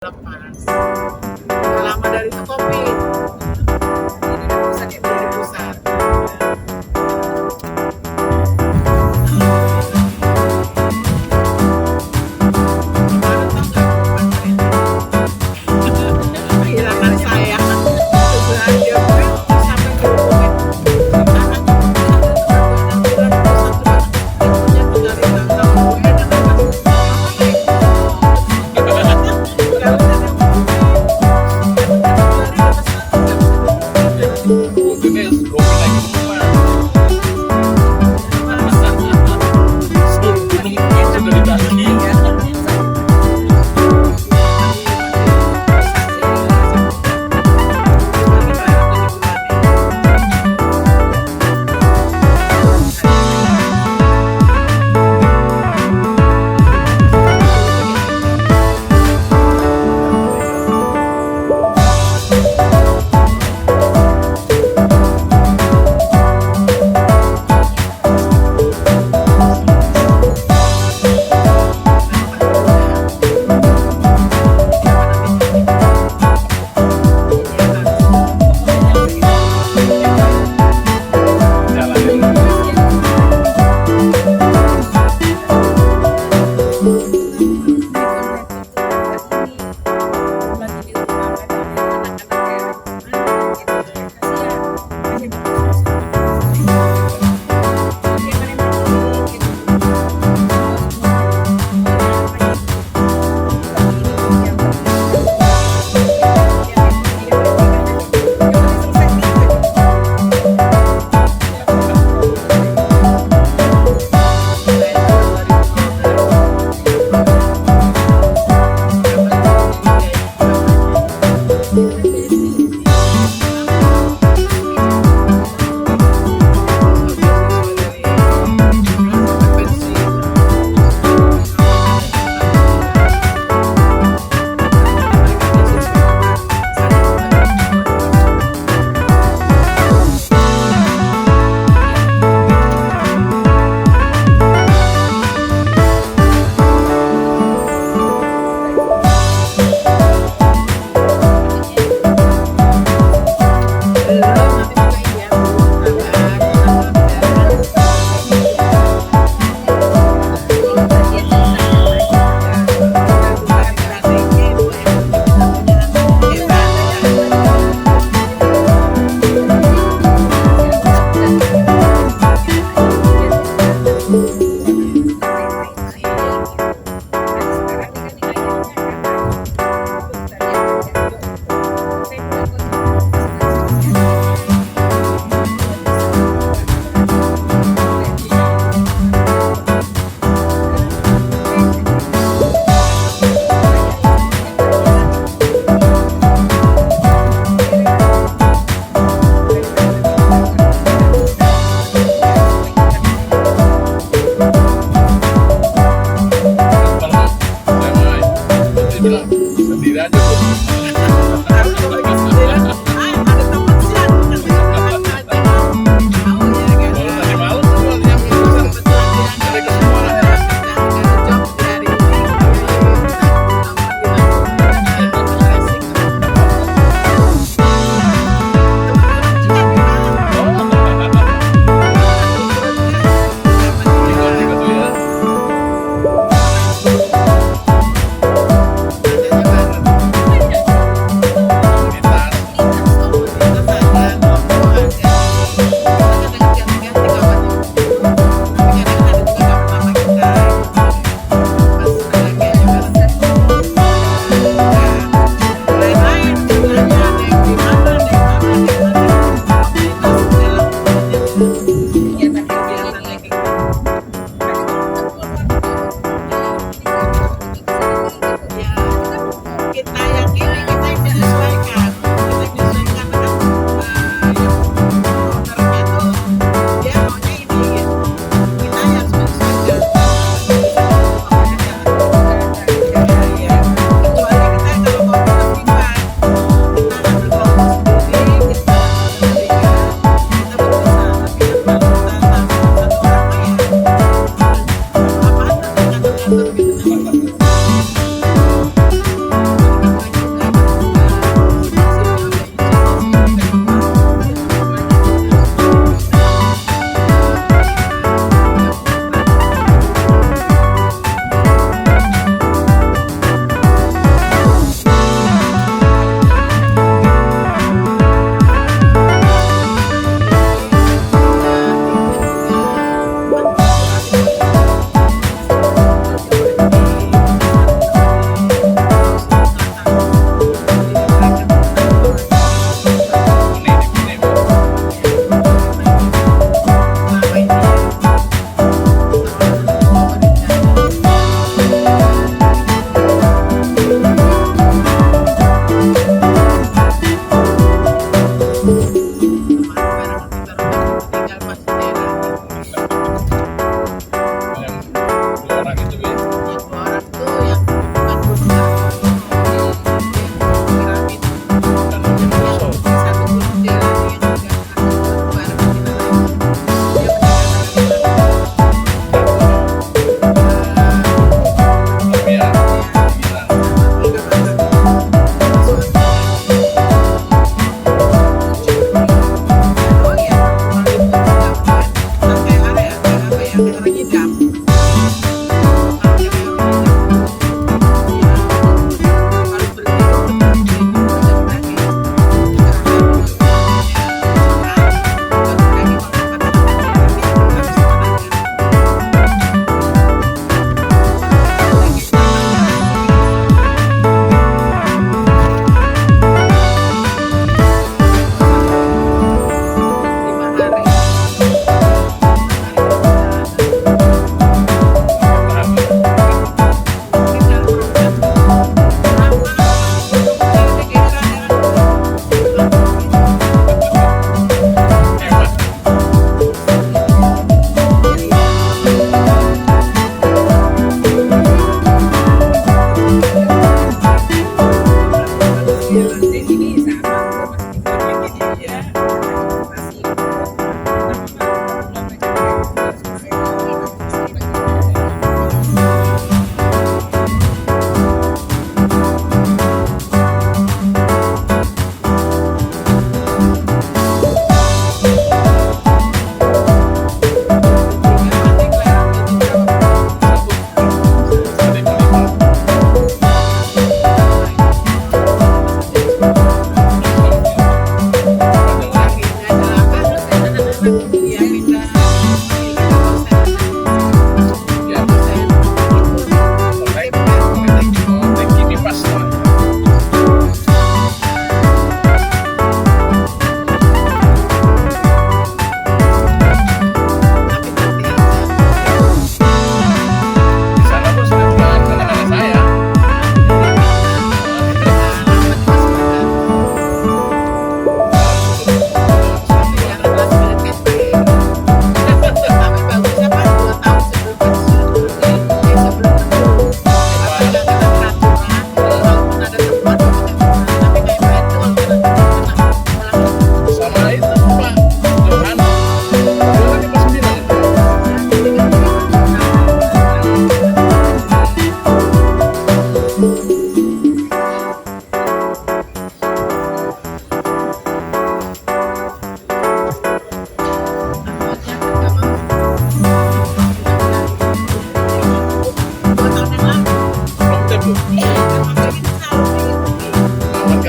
lepas. Lama dari itu kopi. Jadi di pusat ya, dari pusat. Kehilangan saya. Belanja sampai kerupuknya.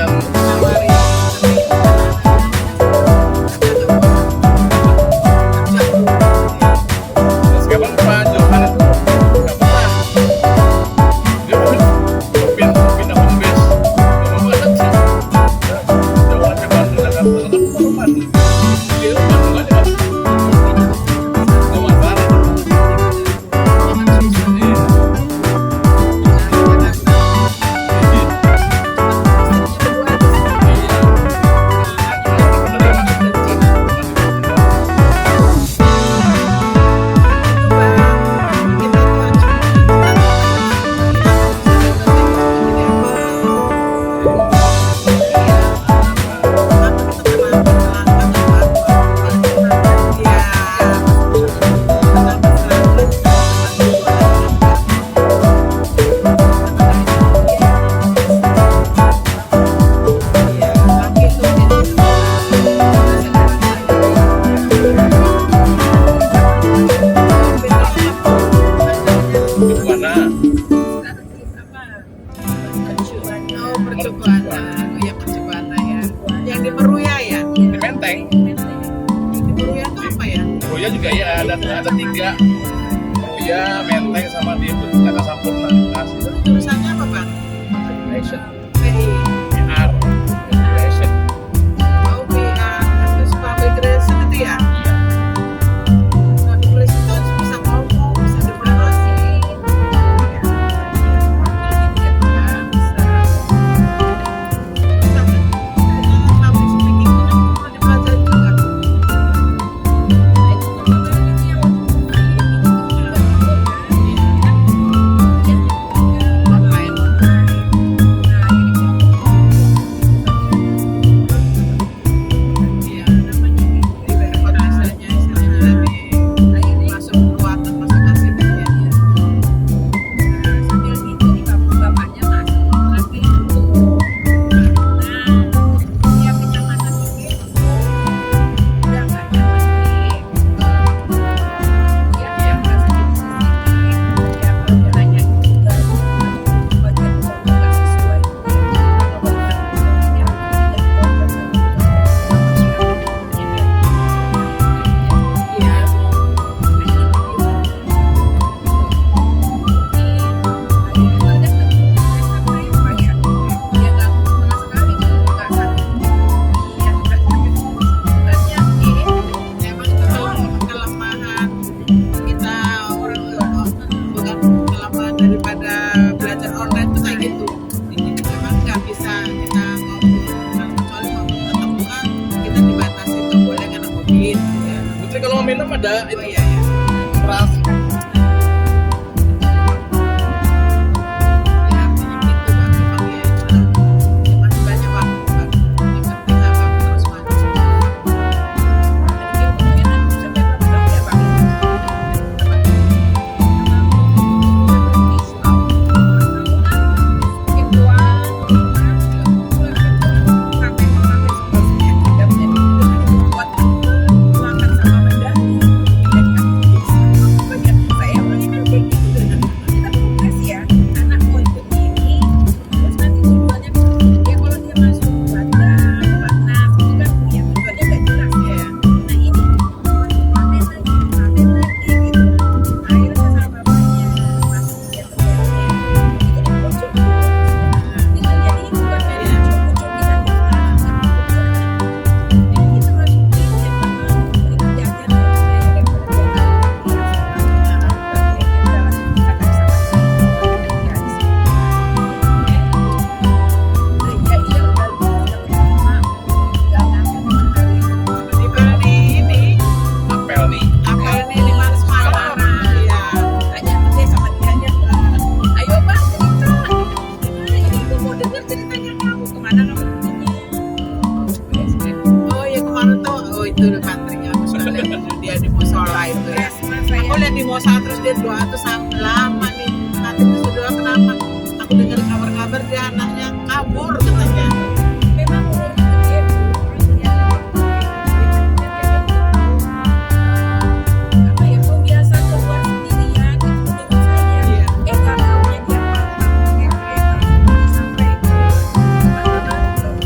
yang nawari sekarang Pak Johan itu nggak pernah dia pindah home base ke rumah anak sih Jawa ke Bandung Jakarta kan rumah dia Bandung aja kan Jawa Barat Percobaan ya. Yang di Meruya ya? di Menteng. Di Meruya itu apa ya? Meruya juga ya ada 3. Meruya, Menteng sama di Jakarta Sampurna. Tulisannya apa Bang? Action. PI. PR. Action. Oh PR. Terus public relation itu ya? Public relation itu bisa ngomong, bisa deklarasi. Kalau mau minum ada Oh iya ya. ras Ya artinya gitu Bang. Memang ya masih banyak waktu Bang. Yang penting Abang terus maju. dia doa tuh sangat lama nih. Nanti terus doa kenapa? Aku dengar kabar-kabar dia anaknya kabur katanya. Memang umur dia apa ya, biasa keluar sendirian itu dengan saya. Iya. Nggak tahunya dia patah pakai kereta sampai ke mana-mana.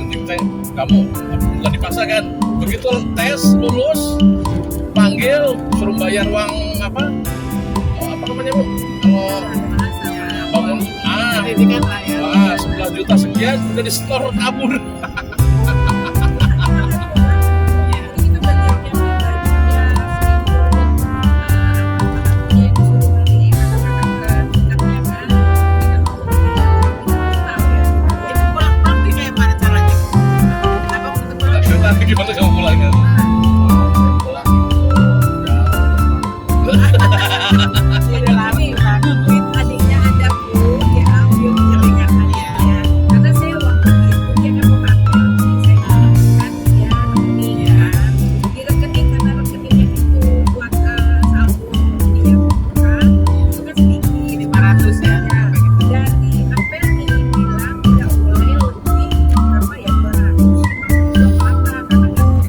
nanti kamu bukan dipaksa kan, begitu tes lulus panggil suruh bayar uang apa namanya bu, kalau bangun pendidikan lah ya. 11 juta sekian udah di store kabur. Itu bagian yang dia disuruh beli katakan ke tingkatnya kan, kita mau tahu ya. Itu pulang nih kayak mana caranya? Kenapa waktu itu pulang? Nanti gimana kamu pulangnya? Udah lama kan. Duit adiknya ada bu, dia ambil Jelingan aja. ya. Karena saya waktu itu dia kan mau pakai, saya kan dia rekening kan, di rekening karena rekeningnya itu buat saldo dia kan, itu kan sedikit 500 ya. ya. Dari apel ini bilang tidak boleh lebih berapa ya 200 apa karena kan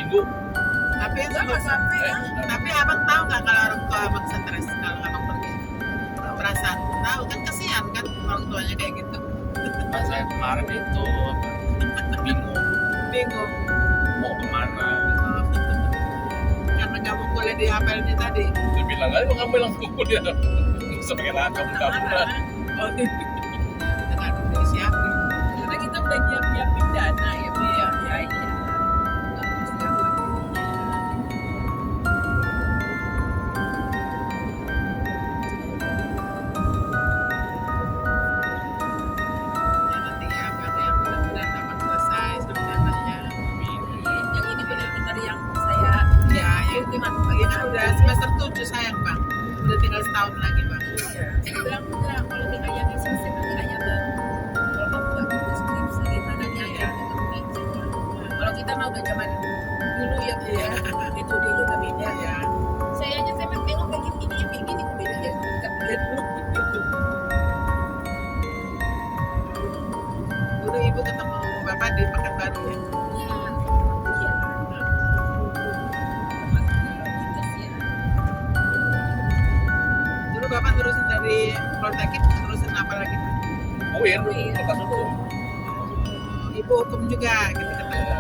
seminggu. Tapi Nggak sampai ya. tapi abang tahu nggak kalau orang tua abang stres kalau abang pergi? Perasaan tahu kan, kasihan kan orang tuanya kayak gitu. Pas saya kemarin itu bingung mau kemana. Karena kamu kuliah di apel ini tadi. Dia bilang aja kamu bilang kuliah sebagai kabur-kaburan. Oh, dengan siapa? Karena kita udah nyiapin dana ya Bu ya. Ya iya. Ya, nanti ya pada yang mudah-mudahan dapat selesai sebenarnya. Yang ini benar-benar yang saya Ya, ya gimana? Ya kan udah semester 7 sayang bang. Udah tinggal setahun lagi bang. saya bilang udah kalau kita yang selesai nanti aja tuh. Kalau kamu nggak bisa skripsi gimana ya? Kalau kita mau udah zaman dulu ya Bu ya. Itu dia juga beda. Ya. Saya aja saya tengok kayak gini ya kayak gini beda ya. Nggak beda dulu gitu. Dulu ibu ketemu bapak di Pekanbaru ya. Ya, iya. Dulu bapak terusin dari Polteknik, terusin apa lagi? Kuir, lepas itu. Ibu hukum juga gitu katanya.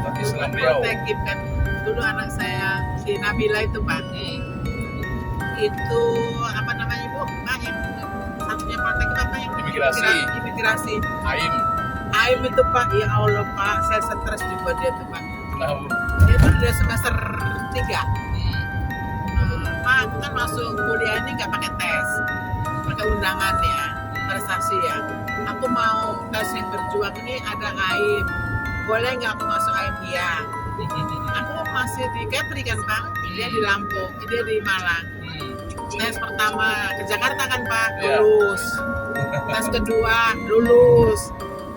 Tapi Dulu Islam kan Riau. Polteknik kan. Dulu anak saya si Nabila itu pak. Itu apa namanya ibu? Pak yang satunya Polteknik apa yang Imigrasi. Imigrasi. Aim. Aim itu pak, ya Allah pak, saya stres juga dia tuh pak. Nah, Dia tuh udah semester 3. Pak, aku kan masuk kuliah ini nggak pakai tes, pakai undangan ya, prestasi ya. Aku mau tes yang berjuang ini ada AIM, boleh nggak aku masuk AIM? Iya. Aku masih di Kepri kan Pak, dia di Lampung, dia di Malang. Tes pertama ke Jakarta kan Pak, Iya. lulus. Tes kedua lulus.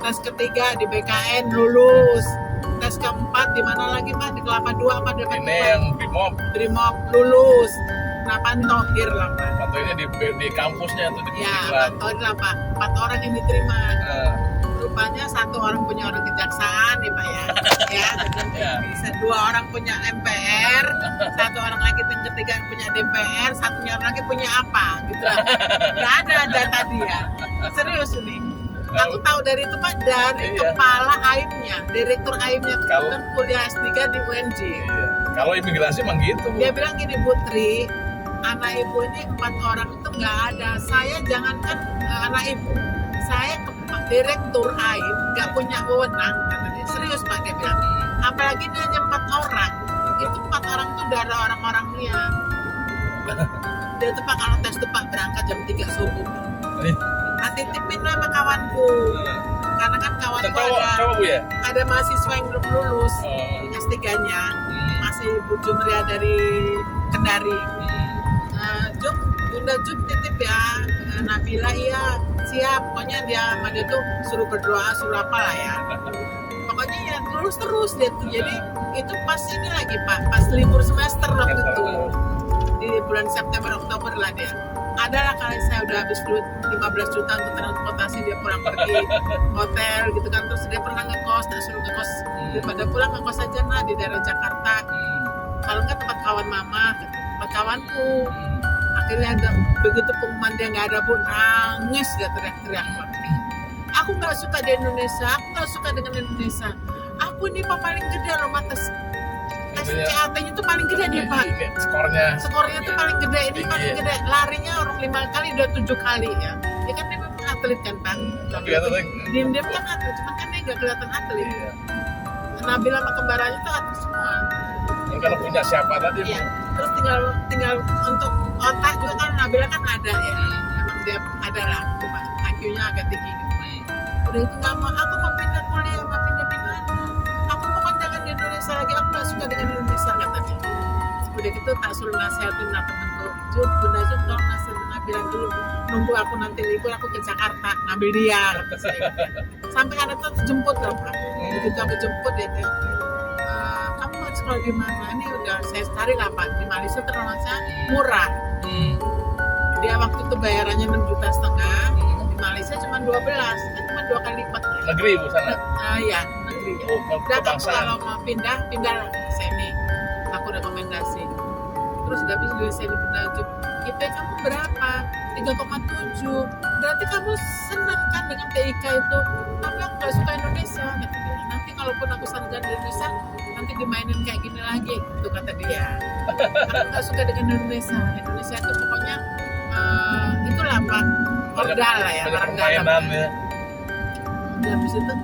Tes ketiga di BKN lulus. Tes keempat di mana lagi Pak? Di Kelapa 2 apa di ini yang Bimob. Brimob lulus. Nah Pantohir lah Pak. Atau ini di kampusnya tuh di Ya Pusdiklat. Pantohir lah Pak. 4 orang yang diterima. Nah, Rupanya 1 orang punya orang kejaksaan nih Pak ya. Ya, Ya. bisa 2 orang punya MPR, 1 orang lagi yang ketiga punya DPR, 1 orang lagi punya apa gitu lah. Gak ada data dia. Serius ini. Aku tahu dari itu Pak, dari Iya. kepala AIM-nya, direktur AIM-nya Kalau- kan kuliah S3 di UNJ. iya. Kalau imigrasi emang gitu. Dia bilang gini, Putri, anak ibu ini 4 orang itu nggak ada. Saya jangankan anak ibu, saya direktur AIM nggak punya wewenang, katanya. Serius Pak dia bilang. Apalagi dia hanya 4 orang. Itu 4 orang itu udah ada orang-orangnya. Dia tuh Pak kalau tes tuh Pak berangkat jam 3 subuh. Titipin sama kawanku. Karena kan kawanku Dan cowok Bu ya? ada mahasiswa yang belum lulus Oh. S3-nya. Masih Bu Jumria dari Kendari. Jum, Bunda Jum titip ya, Nabila iya siap, pokoknya dia sama dia tuh suruh berdoa, suruh apa lah ya. Pokoknya ya terus dia tuh. Jadi itu pas ini lagi Pak, pas libur semester waktu itu di bulan September Oktober lah dia. Adalah kali saya udah habis duit 15 juta untuk transportasi dia pulang pergi hotel gitu kan, terus dia pernah ngekos, tak suruh ngekos daripada pulang ngekos aja nah di daerah Jakarta. Kalau nggak tempat kawan mama, tempat kawanku. Akhirnya ada begitu pengumuman dia nggak ada pun nangis dia teriak-teriak. Aku nggak suka di Indonesia, aku nggak suka dengan Indonesia. Aku ini Pak paling gede loh tes CAT-nya itu paling gede dia Pak. Skornya tuh paling gede, ini paling gede. Larinya orang 5 kali udah 7 kali ya. Dia kan memang atlet kan Pak. Diam-diam kan atlet, cuman kan dia nggak kelihatan atlet. Nabila sama kembarannya tuh atlet semua. Kalau punya siapa tadi? Iya. Terus tinggal untuk otak juga kan Nabila kan ada ya. Emang dia ada lah, IQ-nya agak tinggi. Udah itu nggak mau, aku mau pindah kuliah, mau pindah di mana? Aku mau jangan di Indonesia lagi, aku nggak suka dengan Indonesia katanya. Udah gitu tak suruh nasihatin lah temanku. Bunda Jum tolong nasihatin Nabila dulu. Nunggu aku nanti libur, aku ke Jakarta ngambil dia. Kata saya. Sampai ada tuh jemput loh Pak. Begitu aku jemput dia bilang, kamu mau sekolah di mana? Ini udah saya cari lah Pak, di Malaysia termasuk murah. Dia waktu itu bayarannya 6,5 juta, di Malaysia cuma 12. Kan cuma 2 kali lipat ya. Negeri Bu sana. Ya negeri. Oh, Dan aku kebangsaan. kalau mau pindah lah ke sini. Aku rekomendasi. Terus udah habis dari sini pindah job. IP kamu berapa? 3,7. Berarti kamu senang kan dengan TIK itu? Tapi aku nggak suka Indonesia. Kata dia. Nanti kalaupun aku sarjana di Indonesia, nanti dimainin kayak gini lagi. Itu kata dia. Aku nggak suka dengan Indonesia. Indonesia itu pokoknya itulah Pak. Modal lah ya. Banyak Orang permainan dalam. ya. Dan habis itu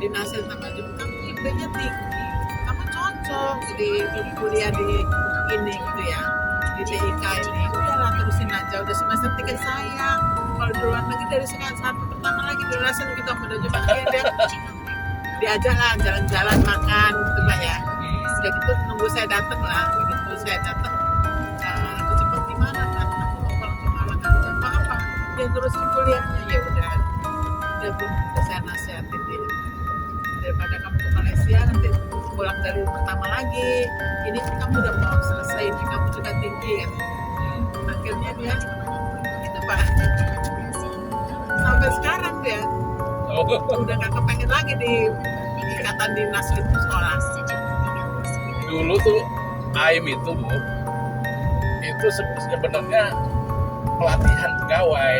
dinasihat sama ibu, kamu IP-nya tinggi, kamu cocok jadi kuliah di ini gitu ya, di TIK ini. Udahlah terusin aja, udah semester 3 saya. Kalau di luar negeri dari sekarang satu pertama lagi dirasain kita udah coba dia diajak lah jalan-jalan makan gitu Pak ya. Udah gitu nunggu saya datang lah, begitu saya datang. Aku cepet gimana kan? Aku mau pulang ke Malang aja. Apa? Dia terusin kuliahnya ya udah. Pun saya nasihatin dia, daripada kamu ke Malaysia nanti pulang dari pertama lagi, ini kamu udah mau selesai, ini kamu juga tinggi kan. Akhirnya dia itu Pak, sampai sekarang dia udah gak kepengen lagi di ikatan dinas itu sekolah. Dulu tuh AIM itu Bu, itu sebenarnya pelatihan pegawai.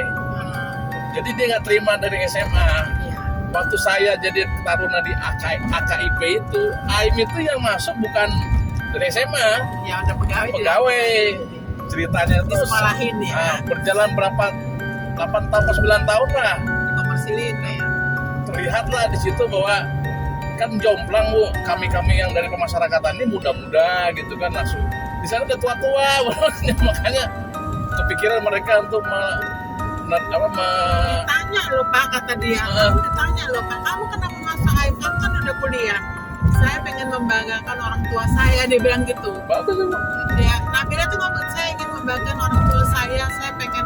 Jadi dia nggak terima dari SMA. Iya. Waktu saya jadi taruna di AKIP itu, AIM itu yang masuk bukan dari SMA, Ya udah pegawai. pegawai. Ceritanya tuh Disekolahin ya. berjalan berapa 8 tahun atau 9 tahun lah. Dikomersilin ya. Terlihatlah di situ bahwa kan jomplang Bu, kami yang dari pemasyarakatan ini muda-muda gitu kan langsung. Di sana udah tua-tua, makanya kepikiran mereka untuk Ditanya loh Pak, kata dia. Kamu ditanya loh Pak, kamu kenapa masuk AIM? Kamu kan udah kuliah. Saya pengen membanggakan orang tua saya, dia bilang gitu. bagus Bu. Ya, Nabila tuh ngomong, saya ingin membanggakan orang tua saya pengen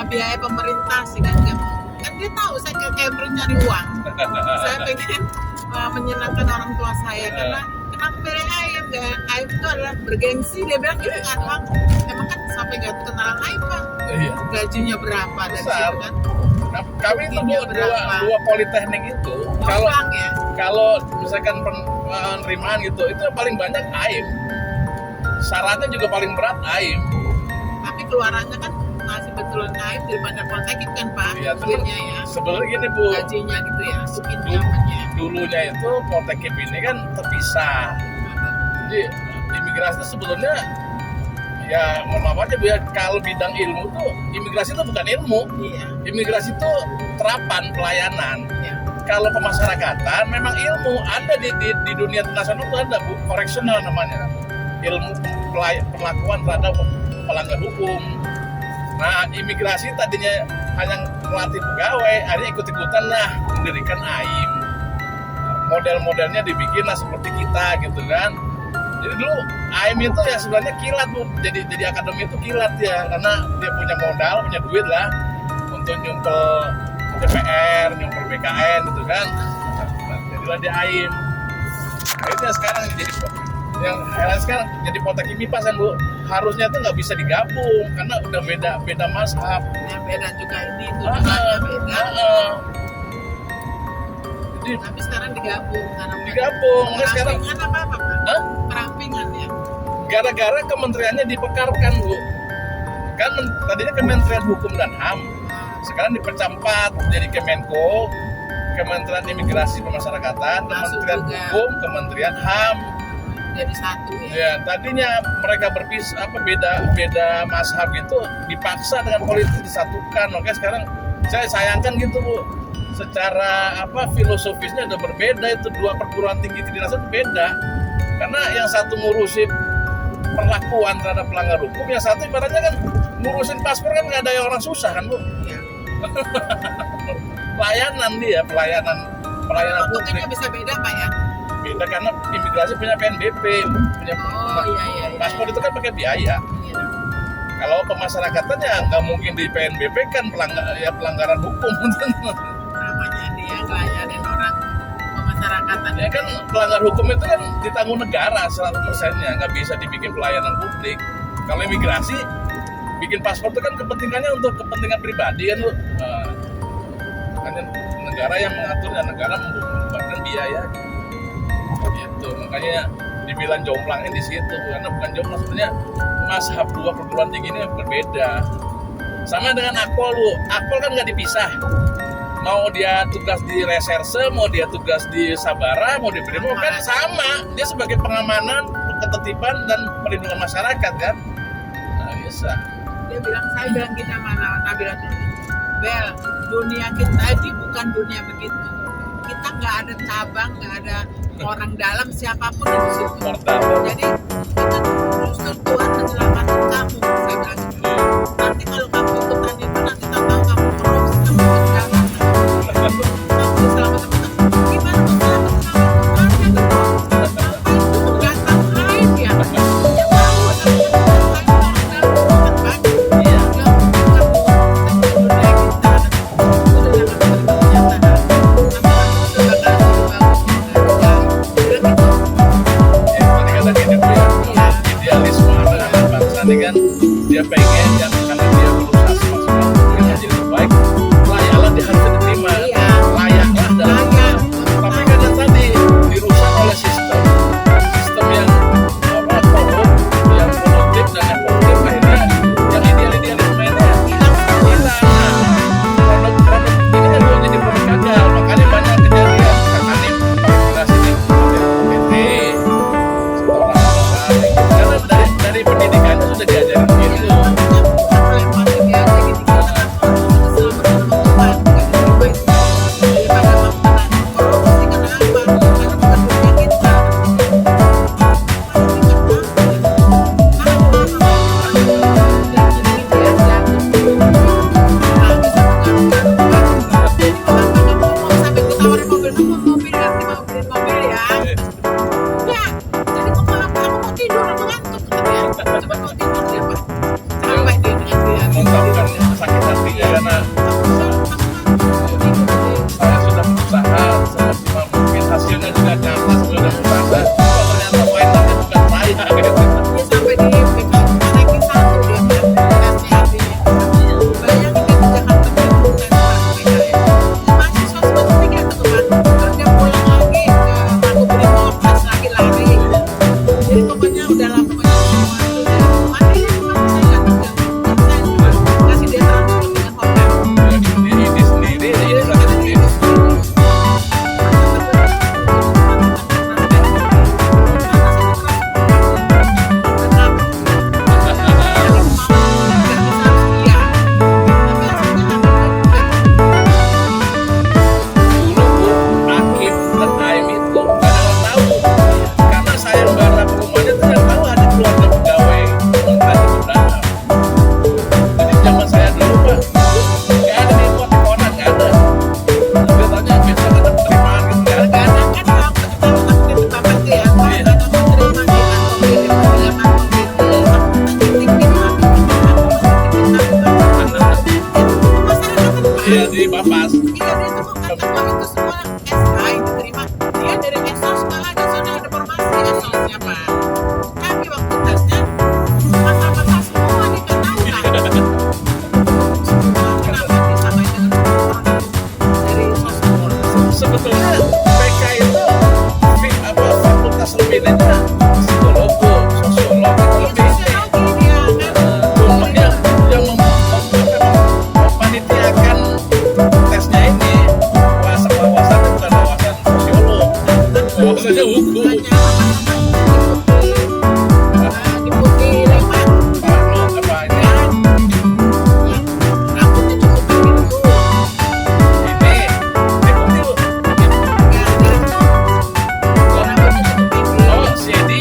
biaya pemerintah sih kan. Kan dia tahu saya ke Cambridge nyari uang. Saya pengen menyenangkan orang tua saya karena kenapa pilih AIM? AIM itu adalah bergengsi, dia bilang gitu kan Bang. Emang kan sampai gak kenalan AIM Pak. Iya. Gajinya berapa dari Besar. situ kan? Kami itu dua politeknik itu Gampang ya. kalau misalkan penerimaan gitu itu yang paling banyak AIM, syaratnya juga paling berat AIM. Tapi keluarannya kan masih betulan AIM daripada politeknik kan Pak. Iya, Duitnya ya. Sebenarnya gini Bu, Gajinya gitu ya, skinnya namanya. dulunya itu politeknik ini kan terpisah. Jadi imigrasi itu sebetulnya ya mohon maaf aja Bu ya, kalau bidang ilmu tuh imigrasi itu bukan ilmu, Iya. imigrasi itu terapan pelayanan. Iya. Kalau pemasyarakatan memang ilmu ada di dunia internasional itu ada Bu, koreksional namanya, ilmu perlakuan terhadap pelanggar hukum. Nah imigrasi tadinya hanya melatih pegawai, akhirnya ikut-ikutan lah mendirikan AIM. Model-modelnya dibikin lah seperti kita gitu kan. Jadi dulu AIM itu ya sebenarnya kilat Bu, jadi akademi itu kilat ya, karena dia punya modal, punya duit lah untuk nyumpel DPR, nyumpel BKN gitu kan. Jadilah dia AIM. Akhirnya sekarang sekarang jadi politeknik MIPA kan Bu, harusnya tuh nggak bisa digabung karena udah beda mazhab. Yang beda juga ini tujuannya beda. Jadi Tapi sekarang digabung karena digabung. Nah, sekarang perampingan apa Pak? Hah? Perampingan ya. gara-gara kementeriannya dipekarkan Bu, kan tadinya Kementerian Hukum dan HAM, sekarang dipecah 4 jadi Kemenko, Kementerian Imigrasi Pemasyarakatan, Masuk Kementerian juga. Hukum, Kementerian HAM. Jadi satu ya. Ya, tadinya mereka berpisah beda mazhab gitu, dipaksa dengan politik disatukan. Makanya sekarang saya sayangkan gitu Bu, secara filosofisnya udah berbeda, itu dua perguruan tinggi kedinasan itu beda. Karena yang satu ngurusin perlakuan terhadap pelanggar hukum, yang satu ibaratnya kan ngurusin paspor kan nggak ada yang orang susah kan Bu. Iya. pelayanan publik Bentuknya bisa beda Pak ya. beda karena imigrasi punya PNBP, punya Oh iya. paspor itu kan pakai biaya. Iya. Kalau pemasyarakatan ya nggak mungkin di PNBP kan pelanggaran hukum. Namanya dia ngelayanin orang pemasyarakatan. Ya kan pelanggar hukum itu kan ditanggung negara 100%-nya, nggak bisa dibikin pelayanan publik. Kalau imigrasi bikin paspor itu kan kepentingannya untuk kepentingan pribadi kan Bu. Makanya negara yang mengatur dan negara membebankan biaya gitu. Makanya dibilang jomblangnya di situ, karena bukan jomplang sebenarnya. Mazhab dua perguruan tinggi ini berbeda. Sama dengan Akpol, Akpol kan nggak dipisah. Mau dia tugas di reserse, mau dia tugas di Sabara, mau di Brimob kan sama. Dia sebagai pengamanan, ketertiban dan perlindungan masyarakat kan. Nah, bisa. Dia bilang, saya bilang kita mana? Nah, bilang Bel, dunia kita ini bukan dunia begitu. Kita nggak ada cabang, nggak ada orang dalam siapapun di situ. Jadi kita justru Tuhan menyelamatkan kamu. Saya bilang gitu. Nanti kalau kamu ikutan itu nanti tahu kamu korupsi, kamu berjalan, kamu diselamatkan. Gimana mau selamatkan? Apa itu menggantang lain ya? Yang tahu nanti kan dia pengen yang karena dia berusaha semaksimal mungkin jadi terbaik, layaklah dia harus diterima, layaklah dalam tapi kan yang tadi dirusak oleh sistem yang korup, yang produktif dan yang produktif akhirnya yang idealisme hilang. Produk ini kan mau jadi produk gagal, makanya banyak kejadian kakak vaksinasi di PT karena dari pendidikan sudah diajarin gitu. Mengungkapkan sakit hatinya karena saya sudah berusaha semaksimal mungkin, hasilnya juga nyata, sudah berusaha ternyata mainannya bukan saya gitu. Sampai di PKN satu dia SCAD. Bayangin dia di Jakarta Timur mahasiswa semester 3 teman-teman, terus dia pulang lagi ke Makobrimob, pas lagi lari. Jadi pokoknya udah lama mati saya nggak tinggal. Kasih dia transport dengan hotel. Ini sendiri, ini sakit sendiri. Jadi Bapas Iya, dia itu bukan semua itu semua SI diterima. Dia dari Esos Sekolah Nasional Reformasi Esosnya Pak. Tapi waktu tesnya masa-masa semua dia nggak tahu kan. Semua kenapa disamain dengan orang dari sosial. sebetulnya PK itu fakultas lebihnya psikolog, sosiolog itu Iya, lebih. sosiologi dia kan. Cuma yang mempanitiakan tesnya ini wawasannya bukan wawasan sosiolog, wawasannya hukum. Diputi lewat Parno apa ini? rambutnya cukup begitu. Ini diikuti Ya, dia itu rambutnya cukup pendek. si Edi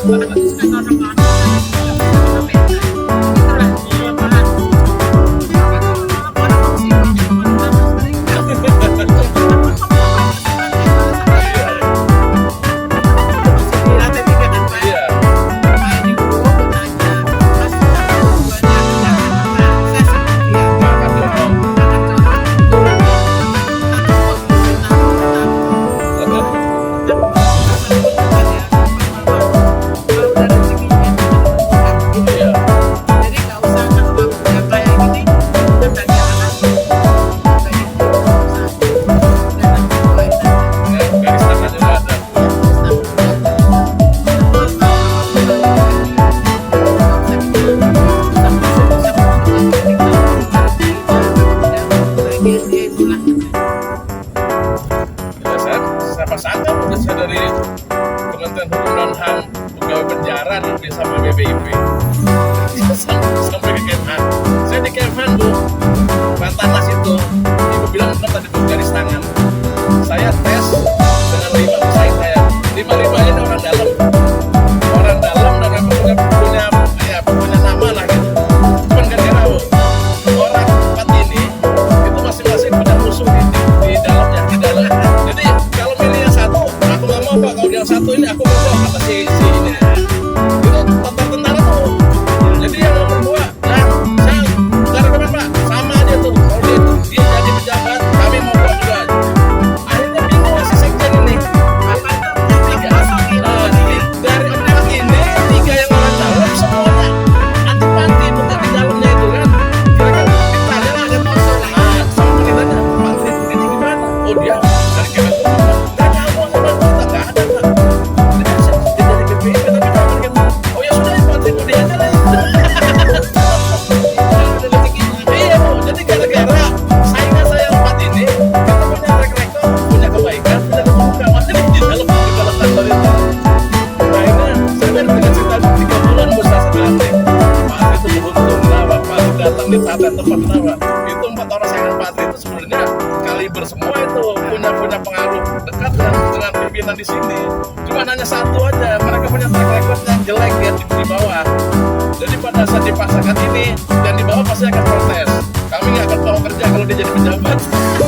Iya. Iya. Jadi nggak usah kalau udah kayak gini udah bagi anak banyak nggak usah udah nanti mulai aja. Garis tangannya nggak ada. Ya, siapa sangka udah saya dari Kementerian Hukum dan HAM pegawai penjara nanti sampai BPIP sampai ke Kemhan. Saya di Kemhan Bu, Bantanas itu ibu bilang bukan tadi tuh garis tangan. Saya tes dengan 5 pesaing saya. 5 ini orang dalam dan memang punya nama lah gitu. Cuman gara-gara Bu, orang 4 ini itu masing-masing punya musuh di dalamnya. Jadi kalau milih yang satu, aku nggak mau Pak. Kalau yang satu ini aku mau Pak, kata si ini. Itu tentara tuh. Jadi yang nomor 2, saya negara kemana Pak? Sama aja tuh. Kalau dia jadi pejabat, kami mau Pak juga. Akhirnya bingung si sekjen ini. Dari 4 ini, 3 yang orang dalam semuanya anti-panti bukan di dalamnya itu kan. Kira-kira ditanya lah ada musuh lah. Sama penitanya, Pak ini gimana? Oh dia dari Kementerian nggak tahu sama kita nggak ada Pak. Dia dari BPIP tapi kapan gitu. Oh ya sudah Pak, terima dia aja lah. Iya Bu, jadi gara-gara saingan saya 4 ini kita punya track record, punya kebaikan, punya keburukan. Makanya di dalam kantor itu. Nah ini saya baru dengan cerita 3 bulan berusaha sekali. Pak Atri itu beruntung lah Pak datang di saat yang tepat kenapa? Itu 4 orang saingan Pak Atri itu sebenarnya kaliber semua itu punya pengaruh dekat dengan pimpinan di sini. Cuma hanya satu aja, mereka punya track record yang jelek ya di bawah. Jadi pada saat dipaksakan ini dan di bawah pasti akan protes. Kami nggak akan mau kerja kalau dia jadi pejabat. Itu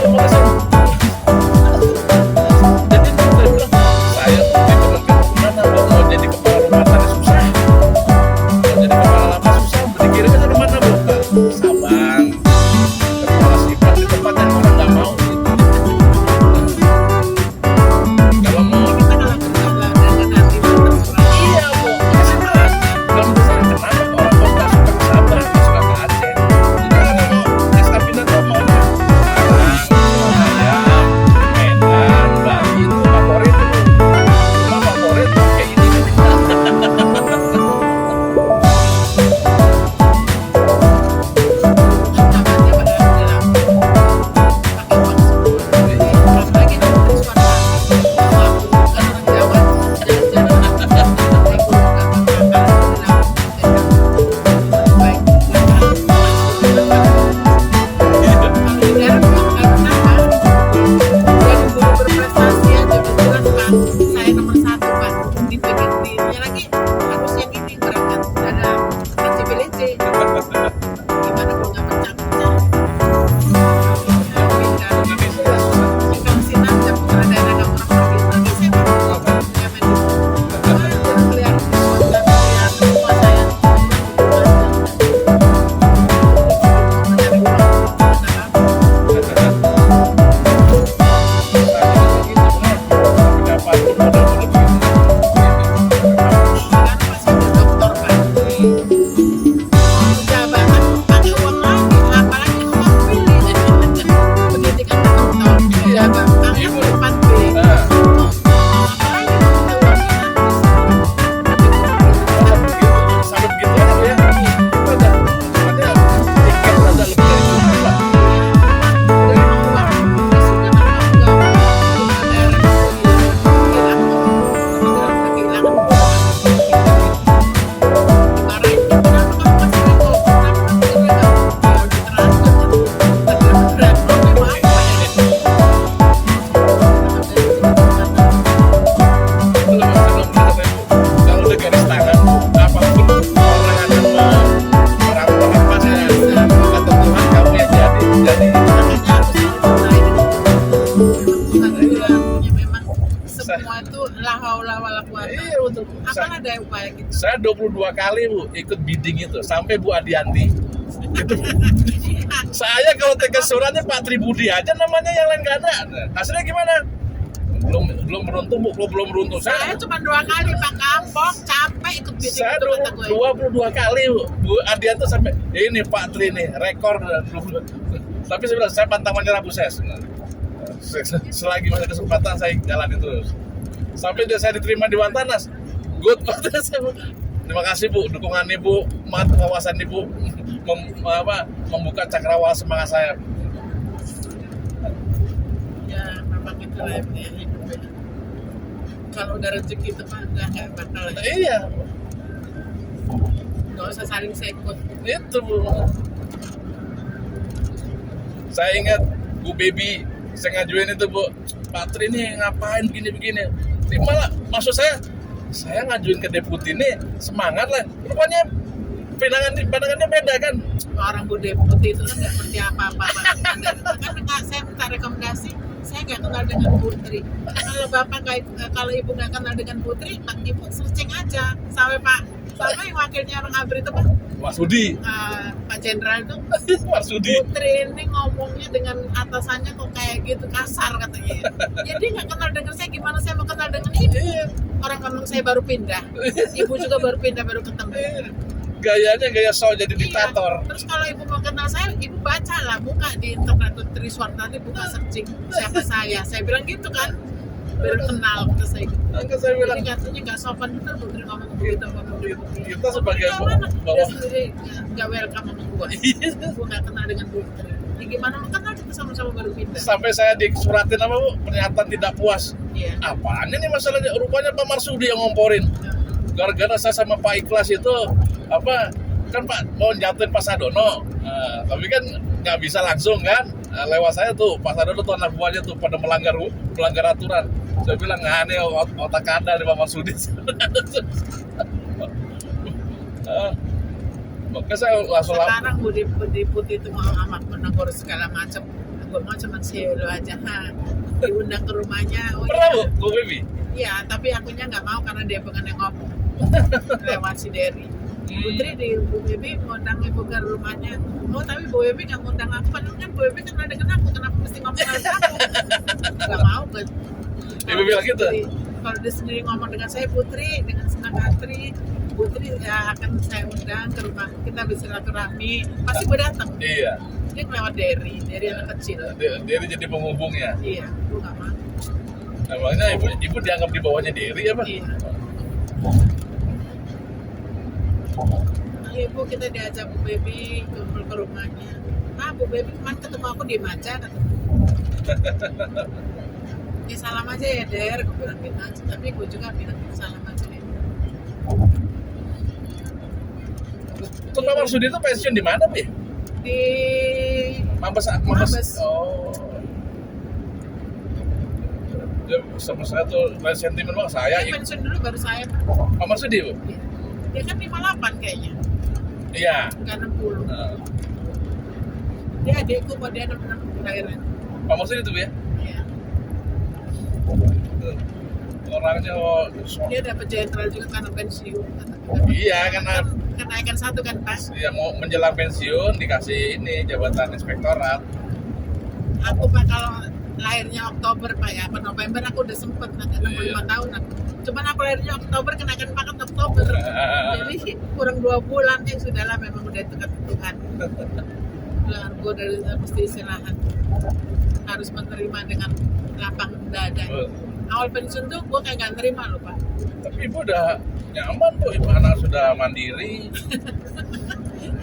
makasih. Jadi saya bilang saya di Kementerian mana mau jadi kepala rumah tangga susah. Mau jadi kepala lapas susah. Dikirim aja kemana Bu? Ke Sabang. Kepala sifat di tempat yang orang nggak mau. semua itu la haula wala quwata. Iya betul. Apalah daya upaya gitu. Saya 22 kali Bu ikut bidding itu sampai Bu Adianti. Itu saya kalau tekan suratnya Pak Tribudi aja namanya, yang lain gak ada. Hasilnya gimana? Belum beruntung Bu, belum beruntung. Saya cuma 2 kali Pak, kapok, capek ikut bidding Saya itu kata gue. 22 kali Bu Adianti sampai ini Pak Tri nih rekor. Tapi saya bilang saya pantang menyerah Bu, saya selagi masih kesempatan saya jalanin terus sampai saya diterima di Wantanas. Good. Terima kasih Bu dukungan Ibu, wawasan Ibu membuka cakrawala semangat saya. Ya memang itu lah hidup ya. Kalau udah rezeki itu mah nggak bakal ya. Iya Nggak usah saling sekut. itu Bu. Saya ingat Bu Baby, saya ngajuin itu Bu, Pak Tri ini ngapain begini-begini. Ini malah maksud saya ngajuin ke deputi ini semangat lah. Rupanya pandangannya beda kan. Orang Bu Deputi itu kan nggak ngerti apa-apa. Kan saya minta rekomendasi, saya nggak kenal dengan Putri. Kalau bapak kalau ibu nggak kenal dengan Putri, ibu searching aja sampai yang wakilnya orang Abri itu Mas Sudi. Pak Jenderal itu. Mas Sudi. Putri ini ngomongnya dengan atasannya kok kayak gitu kasar katanya. Jadi nggak kenal dengan saya, gimana saya mau kenal dengan ibu? Orang kampung saya baru pindah, ibu juga baru pindah, baru ketemu. Gayanya gaya so jadi diktator. Iya. Terus kalau ibu mau kenal saya, ibu baca lah, buka di internet tuh Triswartati, buka searching siapa saya. Saya bilang gitu kan, baru kenal kata saya. Angkat saya bilang. Jadi katanya nggak sopan bener Putri ngomong begitu. Kita sebagai dia bawah. sendiri nggak welcome sama gue. Gue nggak kenal dengan Putri. Ya gimana mau kenal, kita sama-sama baru pindah. Sampai saya disuratin apa Bu, pernyataan tidak puas. Iya. Apaan ini masalahnya? Rupanya Pak Marsudi yang ngomporin. Gara-gara saya sama Pak Ikhlas itu kan Pak mau jatuhin Pak Sadono, tapi kan nggak bisa langsung kan, lewat saya tuh Pak Sadono tuh anak buahnya tuh pada melanggar aturan. Saya bilang ini otak ada di Pak Marsudi. Maka saya langsung Sekarang Budi Putih itu mau amat menegur segala macam. Gue mau cuma lo aja, diundang ke rumahnya. pernah Bu Baby. Iya, tapi akunya nggak mau karena dia bukan yang ngomong lewat si Derry. Putri di Bu Bebi ngundang ibu ke rumahnya. Oh tapi Bu Bebi nggak ngundang aku, kan Bu Bebi kenal dengan aku, kenapa mesti ngomong dengan aku? Nggak mau kan? Ibu bilang gitu. Kalau dia sendiri ngomong dengan saya, Putri dengan senang hati, Putri ya akan saya undang ke rumah, kita bersilaturahmi, pasti gue datang. Iya. Dia lewat Derry anak kecil. Dia jadi penghubungnya. Iya, gue nggak mau. Emangnya ibu dianggap di bawahnya Derry apa? Iya. Ibu kita diajak Bu Bebi kumpul ke rumahnya. Bu Bebi kemarin ketemu aku diem aja kata. Ya salam aja ya Der, gue bilang gitu aja. Tapi gue juga bilang salam aja ya. Terus Pak Marsudi itu pensiun di mana Pi? Di Mabes. Oh. Dia sama saya tuh sentimen banget saya. dia pensiun dulu baru saya. Pak Marsudi Bu? Dia kan 58 kayaknya. Iya. Enggak 60. Dia adikku kok, dia 66 lahiran. Pak Marsudi itu ya? Iya. Orangnya Dia dapat jenderal juga karena pensiun. iya karena Kenaikan 1 kan pas. ya mau menjelang pensiun dikasih ini jabatan inspektorat. Aku Pak kalau lahirnya Oktober Pak ya, apa November aku udah sempet nanti 65 tahun aku. Cuman aku lahirnya Oktober, kenaikan pangkat Oktober. Jadi kurang 2 bulan ya sudahlah, memang udah itu kata Tuhan. Bilang gue dari mesti istirahat, harus menerima dengan lapang dada. Awal pensiun tuh gue kayak gak nerima loh Pak. Tapi ibu udah nyaman tuh, ibu anak sudah mandiri.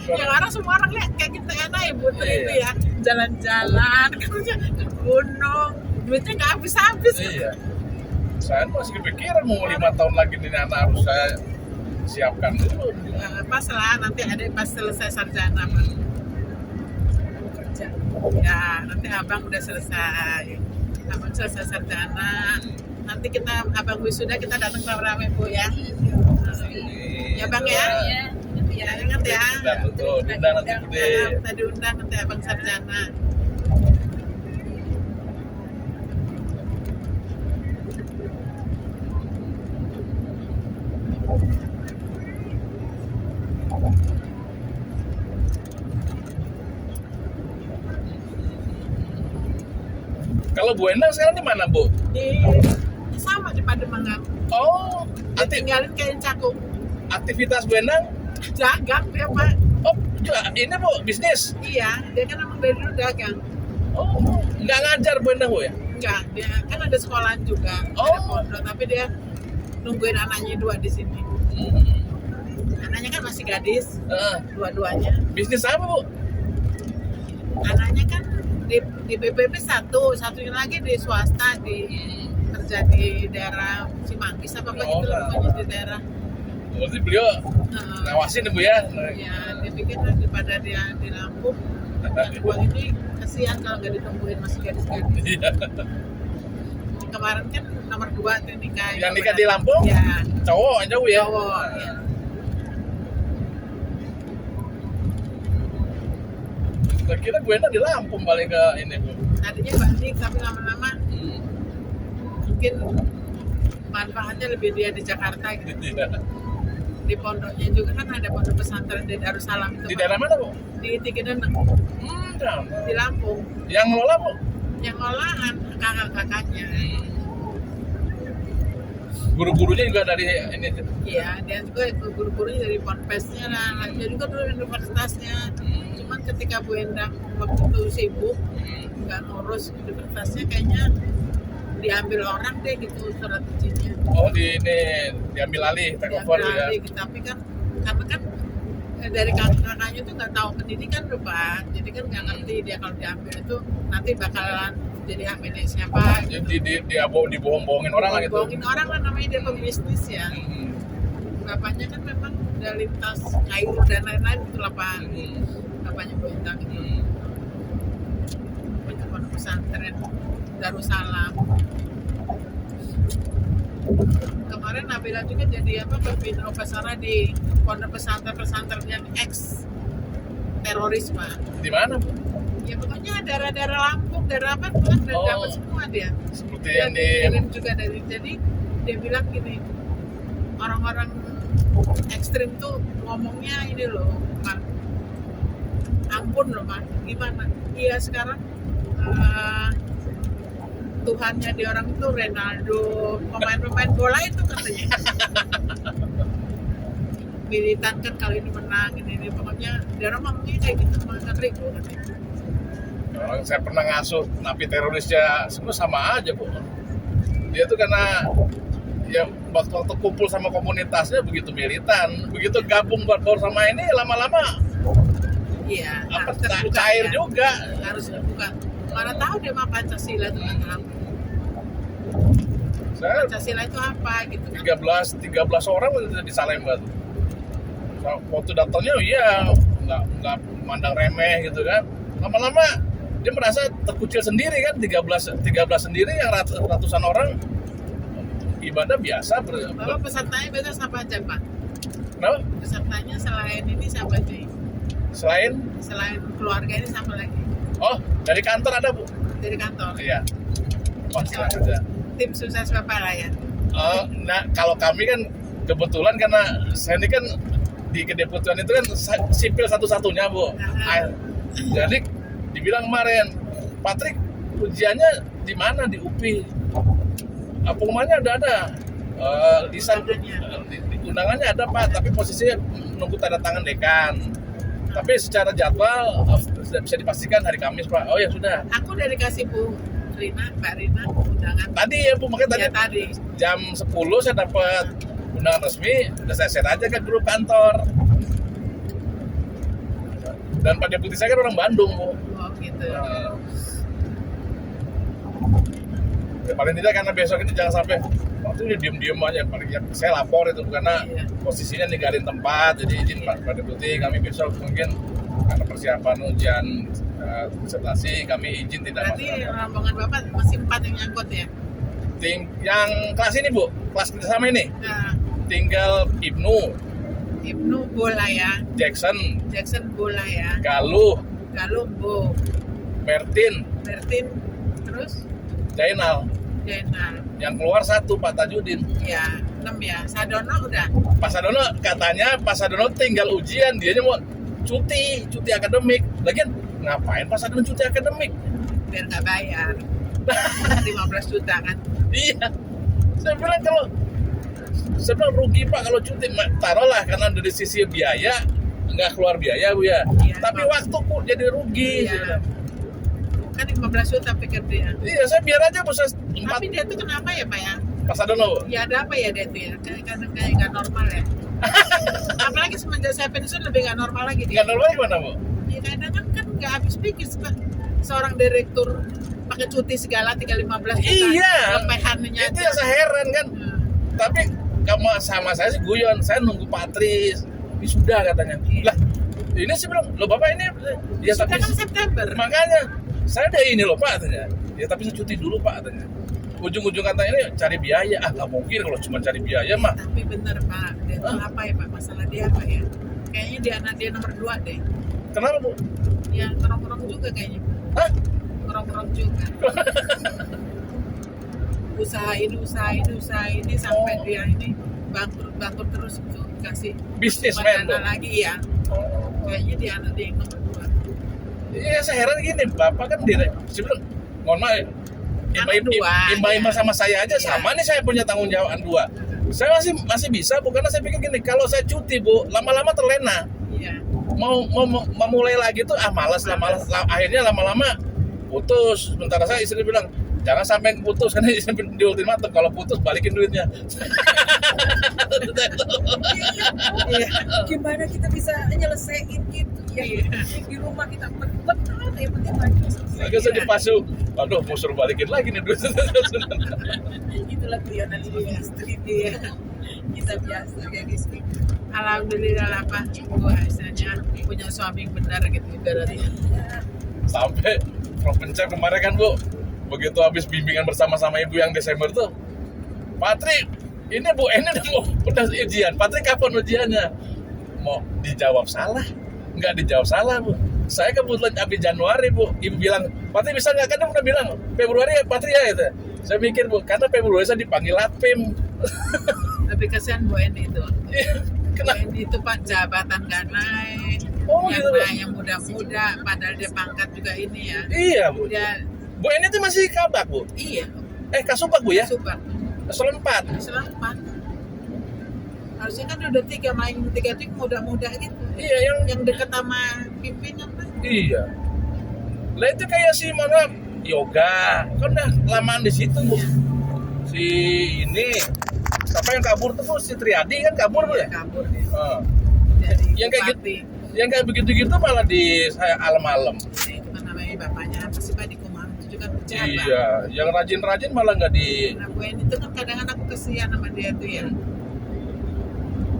Yang orang semua orang lihat kayak kita enak ya Putri itu ya, jalan-jalan ke gunung, duitnya nggak habis-habis. Iya. Saya masih kepikiran mau 5 tahun lagi nih anak harus saya siapkan dulu. Pas lah nanti ada pas selesai sarjana Pak. Kerja. Ya nanti abang udah selesai. Abang selesai sarjana. Nanti abang wisuda kita datang rame-rame Bu ya. Ya Bang ya. Ya ingat ya. Undang nanti gede. Kita diundang nanti abang sarjana. Kalau Bu Endang sekarang di mana, Bu? Di sama di Pademangan. Oh, Tinggalin kayak cakung. aktivitas Bu Endang? Dagang dia Pak. Oh, ini Bu, bisnis? Iya, dia kan emang dari dulu dagang. Oh, nggak ngajar Bu Endang, Bu ya? Enggak, dia kan ada sekolahan juga, ada Oh. pondok, tapi dia nungguin anaknya 2 di sini. Anaknya kan masih gadis, dua-duanya. Bisnis apa, Bu? Anaknya kan di BPP satunya lagi di swasta, kerja di daerah Cimanggis apa Oh, gitu lah, pokoknya di daerah. Berarti beliau Heeh. ngawasin Bu ya? Ya, dia pikir daripada dia di Lampung, yang gua ini kasihan kalau nggak ditungguin masih gadis-gadis. Iya. Kemarin kan nomor 2 tuh nikah. Yang nikah di Lampung? Ya, Cowok jauh ya? cowok. Ya. Saya kira Bu Endang di Lampung balik ke ini, Bu. Tadinya banding, tapi lama-lama mungkin manfaatnya lebih dia di Jakarta gitu. Iya. Di pondoknya juga kan ada pondok pesantren di Darussalam itu. Di Pak. daerah mana, Bu? Di Tigeneneng, Jauh. di Lampung. Yang ngelola, Bu? Yang olahan kakak-kakaknya. Guru-gurunya juga dari ini. Iya, dia juga guru-gurunya dari ponpesnya lah. Dia juga dulu universitasnya. Cuman ketika Bu Endang waktu itu sibuk, nggak ngurus universitasnya, kayaknya diambil orang deh gitu surat izinnya. Oh, di ini diambil alih, take over Diambil ya. alih gitu. Tapi kan karena kan dari kakak-kakaknya tuh nggak tahu pendidikan tuh Pak, jadi kan nggak ngerti dia kalau diambil itu nanti bakalan jadi hak milik siapa. Jadi dibohong-bohongin orang lah gitu. Bohongin orang lah, namanya dia pembisnis ya. Hmm. Bapaknya kan memang udah lintas kayu dan lain-lain gitu lah Pak. Bapaknya Bu Endang itu punya pondok pesantren Darussalam. Kemarin Nabila juga jadi pembina upacara di pondok pesantren yang ex teroris Pak. Di mana, Bu? Ya pokoknya daerah-daerah Lampung, daerah apa tuh kan udah Oh. dapat semua dia. Seperti Dia yang di dikirim juga dari, jadi dia bilang gini, orang-orang ekstrim tuh ngomongnya ini loh Pak, ampun loh Pak, gimana? Iya sekarang Tuhannya di orang itu Ronaldo, pemain-pemain bola itu katanya. Militan kan kalau ini menang, ini pokoknya dia orang ngomongnya kayak gitu, ngeri loh katanya. Saya pernah ngasuh napi terorisnya, semua sama aja, Bu. Dia tuh karena ya waktu kumpul sama komunitasnya begitu militan, begitu gabung baur sama ini lama-lama Iya, apa harus terbuka cair ya. juga. Harus terbuka. Mana tahu dia mah Pancasila itu nggak tahu. Saya Pancasila itu apa gitu kan? 13 orang udah di Salemba tuh. Waktu datangnya iya nggak mandang remeh gitu kan. Lama-lama dia merasa terkucil sendiri kan, 13 sendiri yang ratusan orang ibadah biasa Bapak pesertanya biasa siapa aja Pak? Kenapa? Pesertanya selain ini siapa aja? Selain keluarga ini siapa lagi? oh dari kantor ada, Bu? Dari kantor. Iya. Oh, ada. Tim sukses Bapak lah ya. Nah kalau kami kan kebetulan karena saya ini kan di kedeputian itu kan sipil satu-satunya, Bu. Jadi dibilang kemarin, Patrick ujiannya di mana? Di UPI. Pengumumannya ada. Lisan di undangannya ada Pak, tapi posisinya menunggu tanda tangan dekan. Tapi secara jadwal sudah bisa dipastikan hari Kamis Pak. Oh ya sudah. Aku udah dikasih Mbak Rina undangan. Tadi ya Bu, makanya tadi jam 10 saya dapat undangan resmi, udah saya share aja ke grup kantor. Dan Pak Deputi saya kan orang Bandung, Bu. Oh gitu. Ya, paling tidak karena besok ini jangan sampai waktu ini diem aja. Paling ya, saya lapor itu karena posisinya ninggalin tempat. Jadi izin Pak Deputi, kami besok mungkin karena persiapan ujian disertasi kami izin tidak Berarti masuk. rombongan Bapak masih 4 yang nyangkut ya? Yang kelas ini Bu, kelas kerjasama ini Nah, tinggal Ibnu bola ya, Jackson bola ya, Galuh, Galumbo, Mertin, terus Jainal. Yang keluar 1 Pak Tajudin. ya 6 ya. Sadono udah. Pak Sadono tinggal ujian, dia mau cuti akademik. Lagian ngapain Pak Sadono cuti akademik? Biar nggak bayar. 15 juta kan. Iya. Saya bilang rugi Pak kalau cuti. Taruhlah karena dari sisi biaya nggak keluar biaya Bu ya. Iya, Tapi waktu Bu jadi rugi. Saya Iya. bilang. Kan 15 juta pikir dia. Iya, saya biar aja Bu saya 4 Tapi dia tuh kenapa ya Pak ya? Pasadono Bu. Ya ada apa ya dia tuh ya? Kayak nggak normal ya. Apalagi semenjak saya pensiun lebih nggak normal lagi dia. Nggak normal gimana Bu? Ya kadang kan nggak habis pikir seorang direktur pakai cuti segala tinggal 15 juta. Iya. Lepehannya Itu yang saya heran kan. Tapi kamu sama saya sih guyon, saya nunggu Patris. Ini sudah katanya. Iya. Lah, ini sih bilang, "Loh Bapak ini ya Sudah tapi kan September. makanya saya ada ini loh Pak," katanya. "Ya tapi saya cuti dulu Pak," katanya. Ujung-ujung kata ini cari biaya. Ah, nggak mungkin kalau cuma cari biaya mah. Tapi bener Pak, dia tuh apa ya Pak? Masalah dia apa ya? Kayaknya dia anak dia nomor 2 deh. Kenapa Bu? Ya ngerong-ngerong juga kayaknya. Hah? Ngerong-ngerong juga. usaha ini sampai dia ini bangkrut terus tuh kasih Bisnismen Bu. dana lagi ya. Kayaknya dia anak dia yang nomor 2. Iya, saya heran gini, Bapak kan saya bilang, mohon maaf, Anak dua, imba-imba ya. sama saya aja Iya. sama nih saya punya tanggung jawab 2. Saya masih bisa Bu, karena saya pikir gini, kalau saya cuti Bu, lama-lama terlena. Iya. Mau mulai lagi tuh malas. Akhirnya lama-lama putus. Sementara saya istri bilang, jangan sampai putus karena istri di ultimatum kalau putus balikin duitnya. Iya. Gimana kita bisa nyelesain gitu ya? Iya. Di rumah kita betul yang penting lagi selesai. Agak saya dipasu, aduh mau suruh balikin lagi nih duit. Itulah guyonan istri dia. Kita biasa kayak gitu. Alhamdulillah lah Pak, bahasanya punya suami yang benar gitu berarti. Sampai Prof. Pencap kemarin kan Bu, begitu habis bimbingan bersama-sama ibu yang Desember tuh, Patri, ini Bu, ini udah ujian. Patri kapan ujiannya? Mau dijawab salah? Nggak dijawab salah Bu. Saya kebetulan habis Januari Bu, ibu bilang, Patri bisa nggak? Karena udah bilang Februari ya Patri ya gitu. Saya mikir Bu, karena Februari saya dipanggil Lapim. Tapi kasihan Bu Eni itu. Bu Kenapa? Eni itu Pak jabatan nggak naik. Oh, yang gitu, Bu. naik yang muda-muda, padahal dia pangkat juga ini ya. Iya Bu. Dia Bu ini tuh masih kabak Bu. iya, Kasubag Bu ya? super. Eselon 4. Selamat. Harusnya kan udah 3 main 3 tuh muda-muda gitu. Iya Yang dekat sama pimpinan Pak. Iya. Lah itu kayak si mana yoga, kan udah lamaan di situ Bu. Si ini siapa yang kabur tuh Bu? Si Triadi kan kabur Bu ya? Kabur dia. Ah. Jadi Yang kayak bupati. Yang kayak begitu-gitu malah di saya alam-alam. Nah, itu kan namanya bapaknya apa sih Pak di Kumang itu juga pejabat. Iya, yang rajin-rajin malah nggak di. Nah, Bu Eni itu kan kadang aku kesian sama dia tuh ya.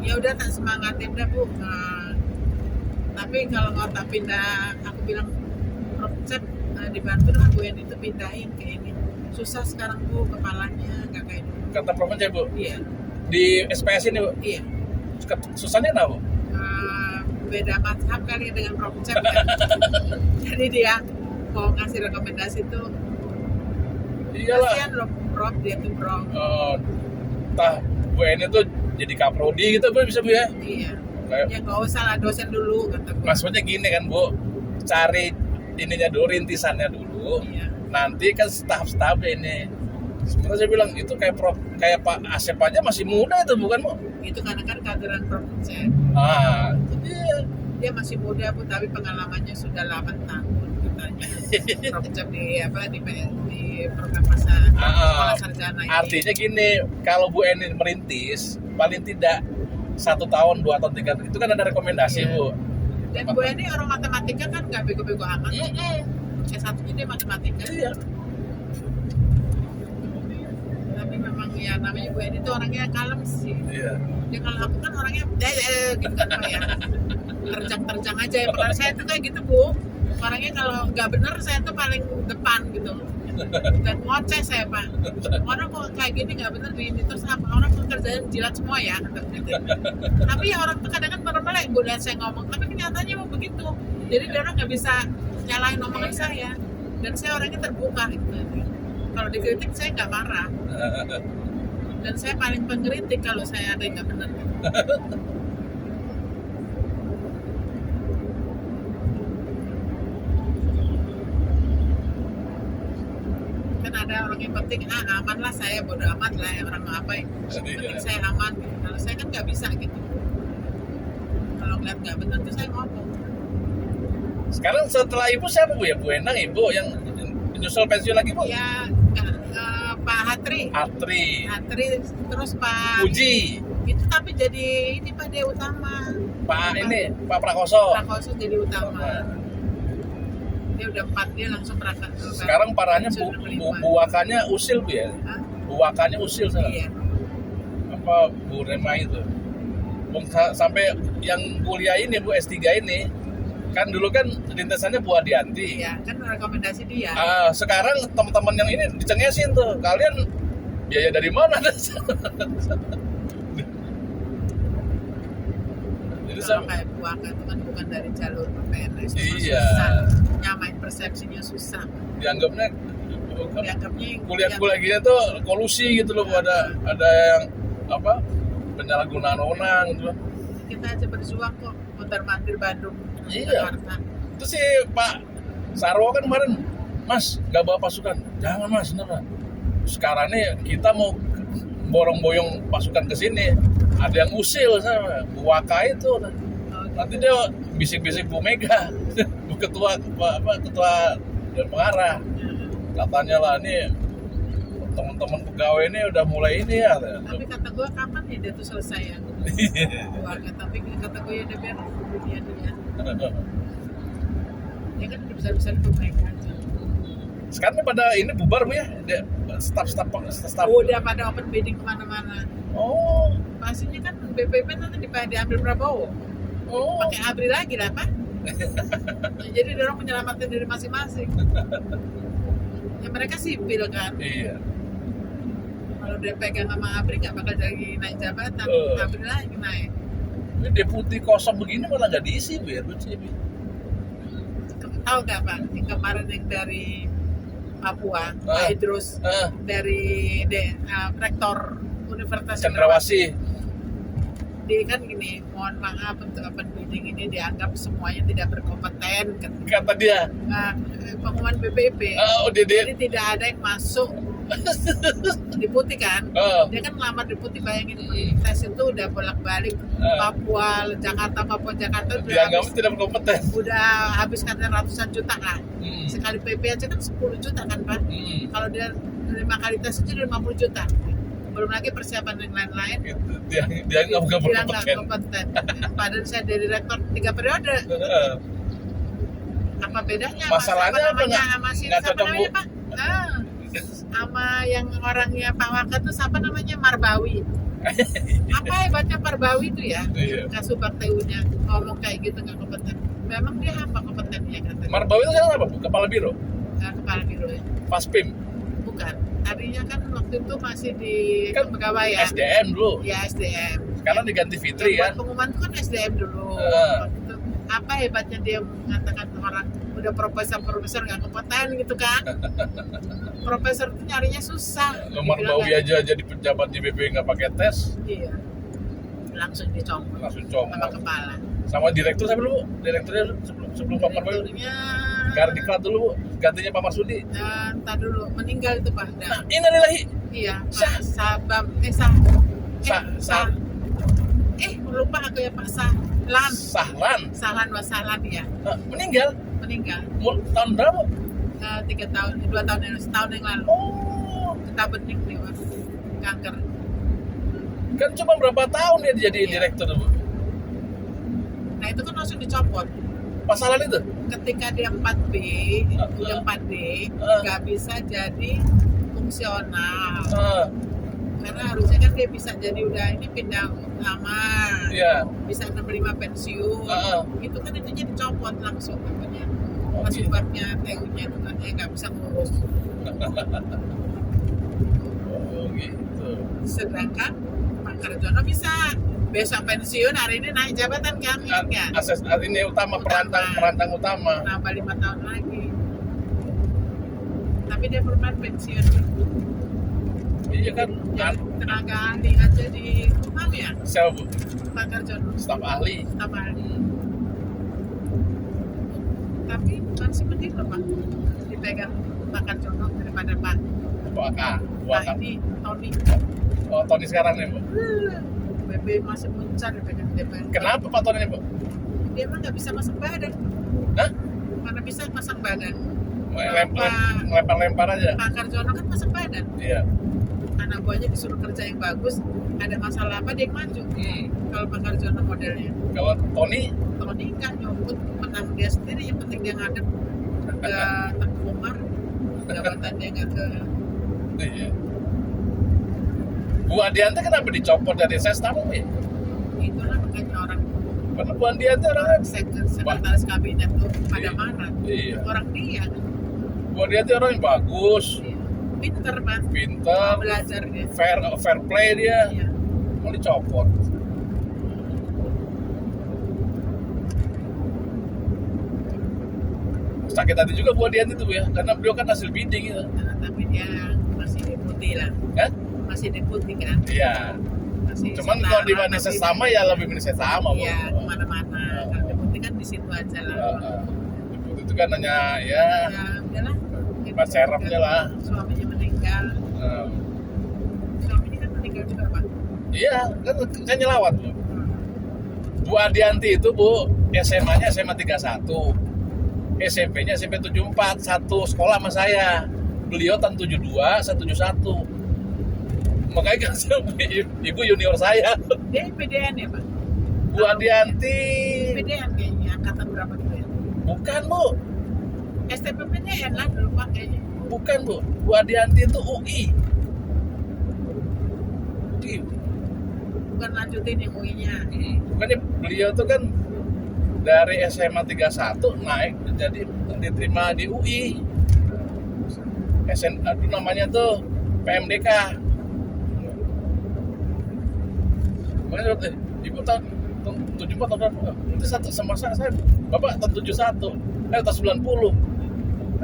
Ya udah tak semangatin dah Bu. Nah, tapi kalau mau tak pindah, aku bilang Prof. Cep dibantu dengan Bu Eni itu pindahin ke ini. Susah sekarang Bu kepalanya nggak kayak dulu. Kata Prof. Cep Bu, Iya, di SPS ini Bu, iya. susahnya apa Bu? Beda mazhab kali dengan Prof. Cep kan. Jadi dia mau ngasih rekomendasi tuh. Iyalah. Kasihan loh Prof, dia tuh Prof. Tah Bu ini tuh jadi kaprodi gitu Bu bisa Bu ya? Iya. Kayak Ya nggak usah lah dosen dulu kata gue. maksudnya gini kan Bu, cari ininya dulu, rintisannya dulu. Iya. Nanti kan staf-staf ini. Sebenarnya saya bilang itu kayak Pak Asep aja masih muda itu bukan Bu? Itu karena kan kaderan Prof. Cep. Itu dia. Dia masih muda Bu, tapi pengalamannya sudah 8 tahun katanya. Prof. Cep di program sekolah sarjana ini. Artinya gini, kalau Bu Eni merintis paling tidak 1 tahun, 2 tahun, 3 tahun itu kan ada rekomendasi Iya. Bu. Dan Bu Eni orang matematika kan nggak bego-bego amat. S1-nya dia matematika. Iya. Tapi memang ya namanya Bu Eni itu orangnya kalem sih. Iya. Ya kalau aku kan orangnya gitu kan Pak ya. Terjang-terjang aja ya. Padahal saya tuh kayak gitu Bu. Orangnya kalau nggak bener saya tuh paling depan gitu. Dan ngoceh saya Pak. Orang kok kayak gini nggak bener di ini terus apa orang pekerjaan jilat semua ya kata gitu. Tapi ya orang tuh kadang-kadang melek Bu lihat saya ngomong. Tapi kenyataannya mau begitu. Jadi dia orang nggak bisa nyalahin omongan saya. Dan saya orangnya terbuka gitu. Kalau dikritik saya nggak marah. Dan saya paling pengkritik kalau saya ada yang nggak benar. Kan ada orang yang penting aman lah, saya bodo amat lah ya orang mau apa yang penting saya aman gitu. Kalau saya kan nggak bisa gitu, kalau ngeliat nggak benar tuh saya ngomong. Sekarang setelah ibu siapa Bu ya? Bu Endang ibu yang nyusul pensiun lagi Bu? Ya Pak Hatri, terus Pak Puji, itu tapi jadi ini Pak dia utama, Pak Prakoso. jadi utama. Dia udah 4, dia langsung berangkat. Sekarang parahnya buakannya usil Bu ya? Hah? Buakannya usil sekarang. Iya. Apa Bu Rema itu? Sampai yang kuliah ini Bu S3 ini kan dulu kan lintasannya Bu Adianti. Iya, kan rekomendasi dia. Sekarang teman-teman yang ini dicengesin tuh. Kalian biaya dari mana? Jadi Kalau kayak buakan itu kan bukan dari jalur PNS. Iya. Susah. Nyamain persepsinya susah. dianggapnya kuliah gini tuh kolusi gitu loh. Ada yang apa penyalahgunaan wewenang gitu. Kita aja berjuang kok muter-mandir Bandung. Iya. Jakarta. Itu si Pak Sarwo kan kemarin, Mas nggak bawa pasukan, jangan Mas, kenapa? Sekarang nih kita mau borong-boyong pasukan ke sini, ada yang usil sama Bu Waka itu, nanti dia bisik-bisik Bu Mega, Bu ketua dan pengarah, katanya lah nih teman-teman pegawai ini udah mulai ini ya. Tapi kata gue kapan ya dia tuh selesai ya? Tapi kata gue ya dia biar dia. Ya kan besar-besar itu mereka aja. Sekarang pada ini bubar Bu ya, staff. Udah pada open bidding kemana-mana. Oh, Pastinya kan BPP nanti diambil Prabowo. oh. Pakai ABRI lagi lah Pak. Jadi dia orang menyelamatkan diri masing-masing. Ya mereka sipil kan. Iya. Kalau dia pegang sama ABRI nggak bakal jadi naik jabatan. ABRI lagi naik. Ini deputi kosong begini malah nggak diisi Bu ya, lucu ya. Tahu nggak Pak? Yang kemarin yang dari Papua, Pak Idrus, dari rektor Universitas Cendrawasih. Dia kan gini, mohon maaf untuk open bidding ini dianggap semuanya tidak berkompeten. Kata dia. Nah, pengumuman BPP. Jadi tidak ada yang masuk di Putih kan. Dia kan ngelamar di Putih, bayangin tes itu udah bolak-balik Papua Jakarta Dianggap tidak berkompeten. udah habis katanya ratusan juta kan. Sekali PP aja kan 10 juta kan Pak. Kalau dia 5 kali tes aja 50 juta. Belum lagi persiapan yang lain-lain. Dia nggak kompeten. Padahal saya dari rektor 3 periode. Apa bedanya? Masalahnya apa nggak cocok Bu? Pak? Sama yang orangnya Pak Waka tuh siapa namanya Marbawi. Apa hebatnya Marbawi itu ya? Iya. Kasubag TU-nya ngomong kayak gitu nggak kompeten. Memang dia apa kompetennya katanya? Marbawi itu sekarang apa Bu? Kepala Biro? Kepala Biro ya. Paspim? Bukan. Tadinya kan waktu itu masih di Kan kepegawaian. SDM dulu. Ya SDM. Sekarang diganti Fitri Buat kan? pengumuman itu kan SDM dulu. Waktu itu, apa hebatnya dia mengatakan orang udah profesor nggak kompeten gitu kan? Profesor itu nyarinya susah. Marbawi aja jadi pejabat di BP nggak pakai tes, Iya. Langsung dicomot langsung sama comot. kepala. Sama direktur siapa dulu? Direkturnya sebelum Pak Marbawi? Direkturnya Gardiklat dulu Bu, gantinya Pak Marsudi. entar dulu meninggal itu Pak. Nah, innalillahi. Iya, Sah. Pak Sabam lupa aku ya Pak Sahlan Wasahlan ya. Meninggal. Tahun berapa? 3 tahun, 2 tahun yang setahun yang lalu. Oh, Kita bening nih Mas. Kanker. kan cuma berapa tahun dia jadi direktur Bu? Nah itu kan langsung dicopot. Pasalan itu? Ketika dia 4B, udah 4D, nggak bisa jadi fungsional. Karena harusnya kan dia bisa jadi udah ini pindah kamar, bisa 65 pensiun. Itu kan intinya dicopot langsung katanya. Pasubagnya TU-nya itu kan nggak bisa ngurus. Oh gitu. Sedangkan Pak Karjono bisa besok pensiun, hari ini naik jabatan kan? Akses ini utama, perantang utama. Nambah 5 tahun lagi. Tapi dia bermain pensiun. Iya kan? Jadi tenaga ahli aja di mana ya? Siapa Bu? Pak Karjono. Staf ahli. Tapi masih mending loh Pak dipegang Pak Karjono daripada Pak Waka. Nah ini Tony. Oh, Tony sekarang nih, Bu. BP masih muncar dengan DPR. Kenapa Pak Tony, Bu? Dia emang nggak bisa masang badan. Hah? Mana bisa masang badan? Lempar-lempar aja. Pak Karjono kan masang badan. Iya. Anak buahnya disuruh kerja yang bagus, ada masalah apa dia yang maju. Kalau Pak Karjono modelnya. Kalau Tony, Tony nggak nyobot, menang dia sendiri. Yang penting dia ngadep ke Tengku Umar, jabatannya nggak ke. iya. Bu Adianti kenapa dicopot dari Sestam, Bu? Itulah makanya orang Karena Bu Adianti orangnya sekretaris kabinet tuh pada marah. Iya. Orang dia, Bu Adianti orang yang bagus, pinter mas, pintar, belajar dia. fair play dia. Iya. Mau dicopot. Sakit hati juga Bu Adianti itu, Bu, ya, karena beliau kan hasil bidding gitu. Nah, tapi dia masih deputi lah, Kan? masih deputi kan. Iya. Masih Cuman setara, kalau dibanding tapi- sesama ya lebih milih sesama, Bu. Iya, kemana-mana. Kalau deputi kan di situ aja lah. Deputi itu kan hanya ya Ya udahlah. Buat serepnya lah. Suaminya meninggal. Suaminya kan meninggal juga pak. Iya, kan nyelawat, Bu. Bu Adianti itu, Bu, SMA-nya SMA 31. SMP-nya SMP 74, satu sekolah sama saya. Beliau tahun 72, saya 71. Makanya kan ibu junior saya. Dia PDN ya pak. Bu Adianti PDN kayaknya angkatan berapa gitu ya? bukan, Bu. STP PDN lah dulu pak kayaknya. Bukan, Bu. Bu Adianti itu UI. Bukan lanjutin yang UI-nya. Bukannya beliau tuh kan dari SMA 31 naik jadi diterima di UI. Itu namanya tuh PMDK. Makanya ibu tahun 74 tahun berapa? Itu satu sama saya. Bapak tahun 71. Tahun 90.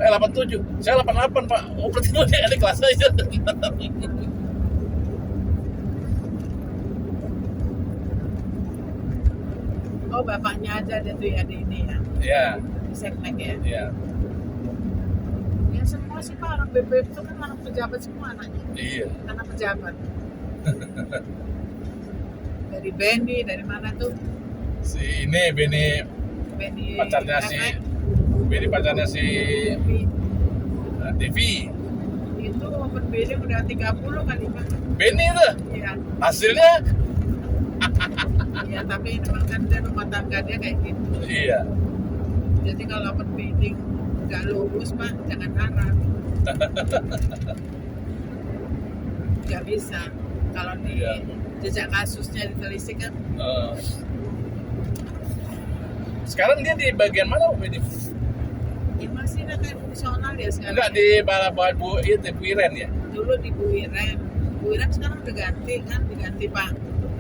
87. Saya 88, Pak. Oh, berarti lu di kelas aja. Oh bapaknya aja ada tuh ya di ini ya. Iya, Di Seknek ya. iya. Ya semua sih pak orang BPM itu kan orang pejabat semua anaknya. Iya. Anak pejabat. Dari Benny, dari mana tuh? Si ini Beni Benny pacarnya si Devi. Itu open bidding udah 30 kali pak. Beni itu Iya. hasilnya Iya tapi memang kan dia rumah tangga dia kayak gitu. iya. Jadi kalau open bidding nggak lulus pak, jangan harap. Nggak bisa. Kalau di Iya. jejak kasusnya ditelisik kan, Eh, sekarang dia di bagian mana, Bu? ya masih ada kayak fungsional ya sekarang. Enggak di balapan Bu itu Bu Iren ya? Dulu di Bu Iren. Bu Iren sekarang udah ganti kan, diganti Pak.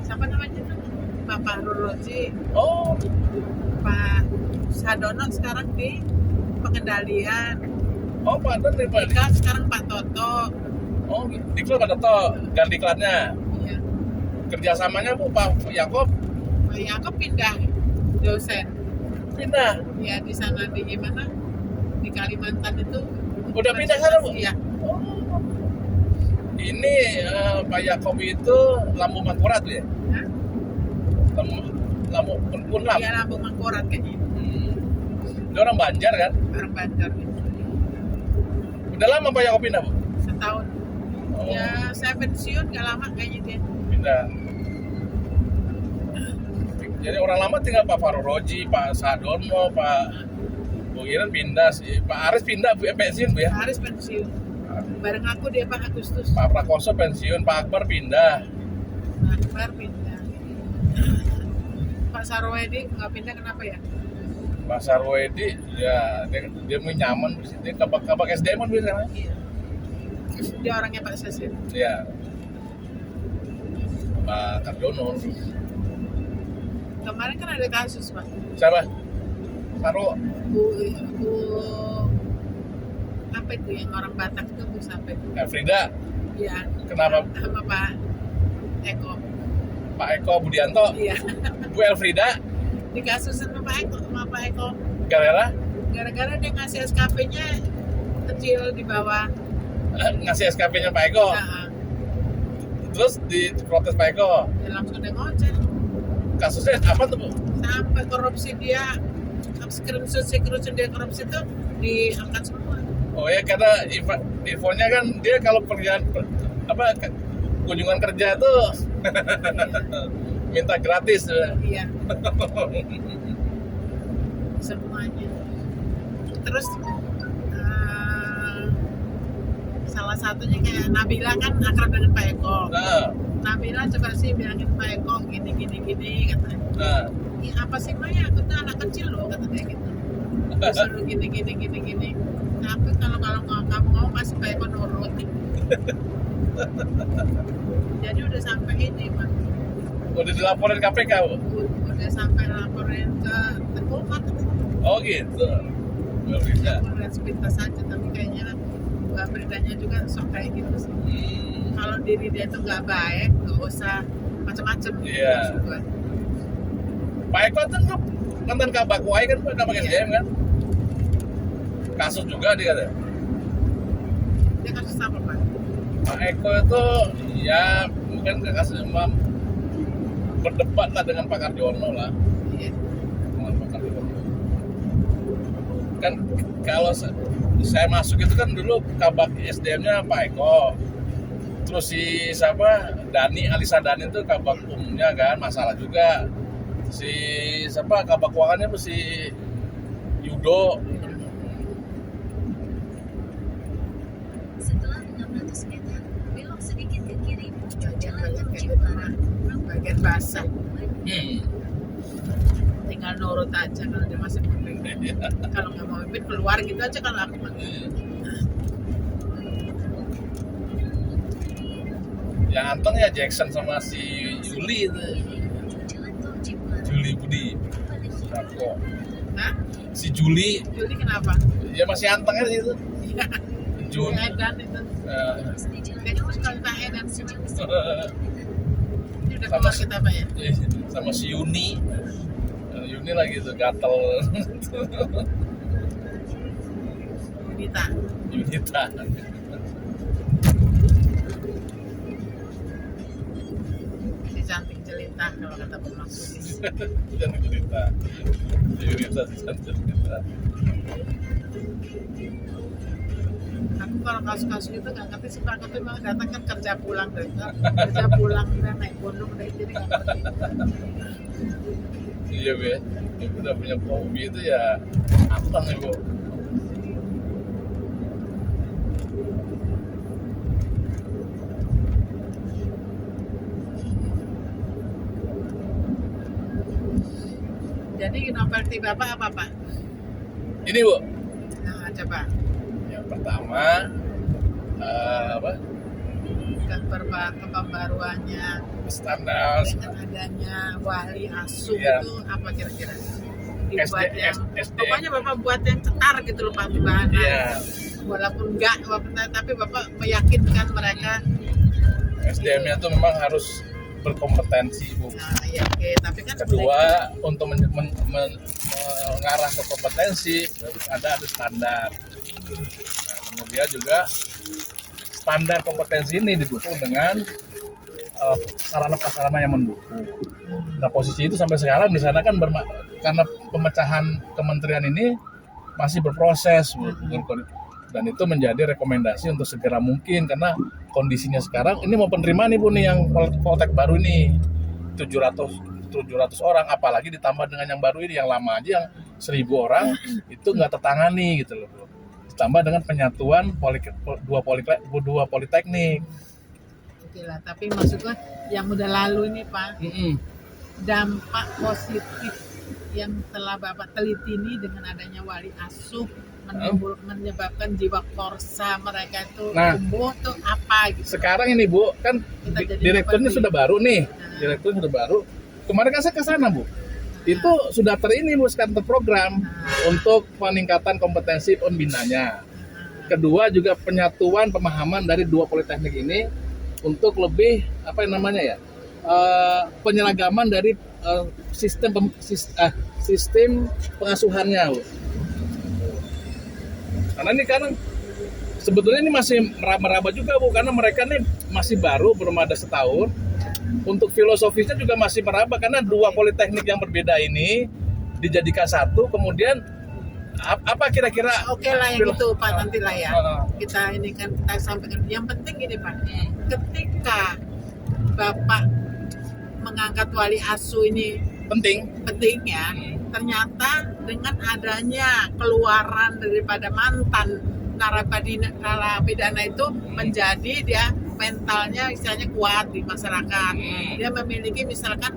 Siapa namanya tuh? Pak Fahrul Roji. Oh, Pak Sadono sekarang di pengendalian. Pak Don di Pak. Diklat sekarang Pak Toto. Oh, diklat ada toh ganti diklatnya. Iya. Kerjasamanya Bu Pak Yakob Pak Yakob pindah dosen. pindah. Ya di sana di gimana? Di Kalimantan itu. Udah pindah sana, Bu? Iya. Oh. Ini Pak Yakob itu Lambung Mangkurat ya? Hah? Lambung Punlam. Iya Lambung Mangkurat kayaknya. Dia orang Banjar kan? Orang Banjar itu. Udah lama Pak Yakob pindah, Bu? Setahun. Oh, Ya saya pensiun gak lama kayaknya dia. pindah. Jadi orang lama tinggal Pak Fahrul Roji, Pak Sadono, Pak Bu Iren pindah sih. Pak Aris pindah Bu, pensiun Bu ya. Haris pensiun. Bareng aku dia Pak Agustus. Pak Prakoso pensiun, Pak Akbar pindah. Akbar pindah. Pak Sarwedi nggak pindah kenapa ya? Pak Sarwedi ya dia mau nyaman dia kabak SDM kan biasanya. Iya. Dia orangnya Pak Sesir. Iya. Pak Kardono. Kemarin kan ada kasus Pak. Siapa? Saro. Bu apa itu yang orang Batak itu Bu sampai. Frida. Iya. Kenapa? Sama Pak Eko. Pak Eko Budianto. Iya. Bu Elfrida. Di kasus sama Pak Eko. Galera. Gara-gara dia ngasih SKP-nya kecil di bawah ngasih SKP-nya Pak Eko. Nah, Terus diprotes Pak Eko. dia langsung dia ngoceh. Kasusnya apa tuh, Bu? Sampai korupsi dia, screenshot dia korupsi itu diangkat semua. Oh ya, karena infonya kan dia kalau kunjungan kerja tuh minta gratis. Iya. Semuanya. Terus salah satunya kayak Nabila kan akrab dengan Pak Eko. Nah, Nabila coba sih bilangin Pak Eko gini katanya. nah, Ih, apa sih Maya? Aku tuh anak kecil loh kata dia gitu. Disuruh gini. Tapi kalau kamu mau pasti Pak Eko nurut. Jadi udah sampai ini Pak. udah dilaporin KPK, Bu? Udah sampai laporin ke Tengkulkat. Oh gitu. Nggak bisa. Lihat sepintas saja, tapi kayaknya nggak beritanya juga sok kayak gitu sih. Kalau diri dia tuh nggak baik, nggak usah macam-macam. Iya. maksud gua. Pak Eko tuh mantan Kabak Wai kan, Kabak Iya. SDM kan? Kasus juga dia katanya. Dia kasus apa Pak? Pak Eko itu ya mungkin kasus berdebat lah dengan Pak Kardiono lah. Iya. Dengan Pak Kardiono. Kan kalau saya masuk itu kan dulu Kabak SDM-nya Pak Eko. Terus si siapa Alisa Dani itu Kabak umumnya kan, masalah juga. Si siapa Kabak keuangannya si Yudo. Setelah 600 meter, belok sedikit ke kiri menuju jalan Banyak tol kayak Cipularang. bagian basah. Hmm. Tinggal nurut aja kalau dia masih memimpin. Kalau nggak mau memimpin keluar gitu aja kalau aku mah. Yang anteng ya Jackson sama si Juli itu. Menuju jalan tol Cipularang. Juli Budi. Aku. Nah, Si Juli Juli kenapa? ya masih anteng aja itu. Iya. Jun. Edan itu. Terus di jalan Kayaknya tol harus kalau tak Cipularang Edan sih. sejauh 1 kilometer. Ini udah keluar kita Pak ya? Sama si Yuni. Yuni lagi tuh gatel. Unita. Yunita. Si cantik jelita kalau kata pemaksudnya. Jangan cerita. Yunita si cantik cerita. Aku kalau kasus-kasus itu nggak ngerti sih Pak. Aku tuh memang datang kan kerja pulang dari udah naik gunung dari jadi nggak ngerti. Iya be, ibu udah punya hobi itu ya anteng ibu. Jadi novelty Bapak apa Pak? Ini bu, Nah coba yang pertama apa? Pembaruannya Standar dengan adanya wali asuh Iya. itu apa kira-kira? Dibuat yang SD. pokoknya Bapak buat yang cetar gitu loh Pak bahan. Iya. Walaupun enggak, tapi Bapak meyakinkan mereka. SDM-nya tuh memang harus berkompetensi bu. Nah, ya oke, tapi kan Kedua, untuk mengarah ke kompetensi harus ada standar. Nah, kemudian juga standar kompetensi ini didukung dengan sarana prasarana yang mendukung. Nah posisi itu sampai sekarang di sana kan karena pemecahan kementerian ini masih berproses Bu. Dan itu menjadi rekomendasi untuk segera mungkin karena kondisinya sekarang ini mau penerimaan nih Bu nih yang Poltek baru ini 700 orang, apalagi ditambah dengan yang baru ini, yang lama aja yang 1.000 orang itu nggak tertangani gitu loh Bu. Ditambah dengan penyatuan dua politeknik. Oke lah, tapi maksudnya yang udah lalu ini Pak, dampak positif yang telah Bapak teliti ini dengan adanya wali asuh menyebabkan jiwa korsa mereka itu tumbuh tuh apa gitu. Sekarang ini Bu, kan direkturnya sudah baru nih. Direkturnya sudah baru. Kemarin kan saya ke sana Bu. Itu sudah Bu, sekarang terprogram untuk peningkatan kompetensi pembinanya. Kedua juga penyatuan pemahaman dari dua politeknik ini untuk lebih penyeragaman dari sistem pengasuhannya Bu. Karena ini kan sebetulnya ini masih meraba-raba juga Bu, karena mereka nih masih baru, belum ada setahun. Untuk filosofisnya juga masih meraba, karena dua politeknik yang berbeda ini dijadikan satu, kemudian apa kira-kira Oke lah yang itu Pak, nanti lah ya. Ah. Kita ini kan kita sampaikan. Yang penting ini Pak, ketika Bapak mengangkat wali asuh ini penting ya. Ternyata dengan adanya keluaran daripada mantan narapidana itu menjadi dia mentalnya istilahnya kuat di masyarakat. Dia memiliki misalkan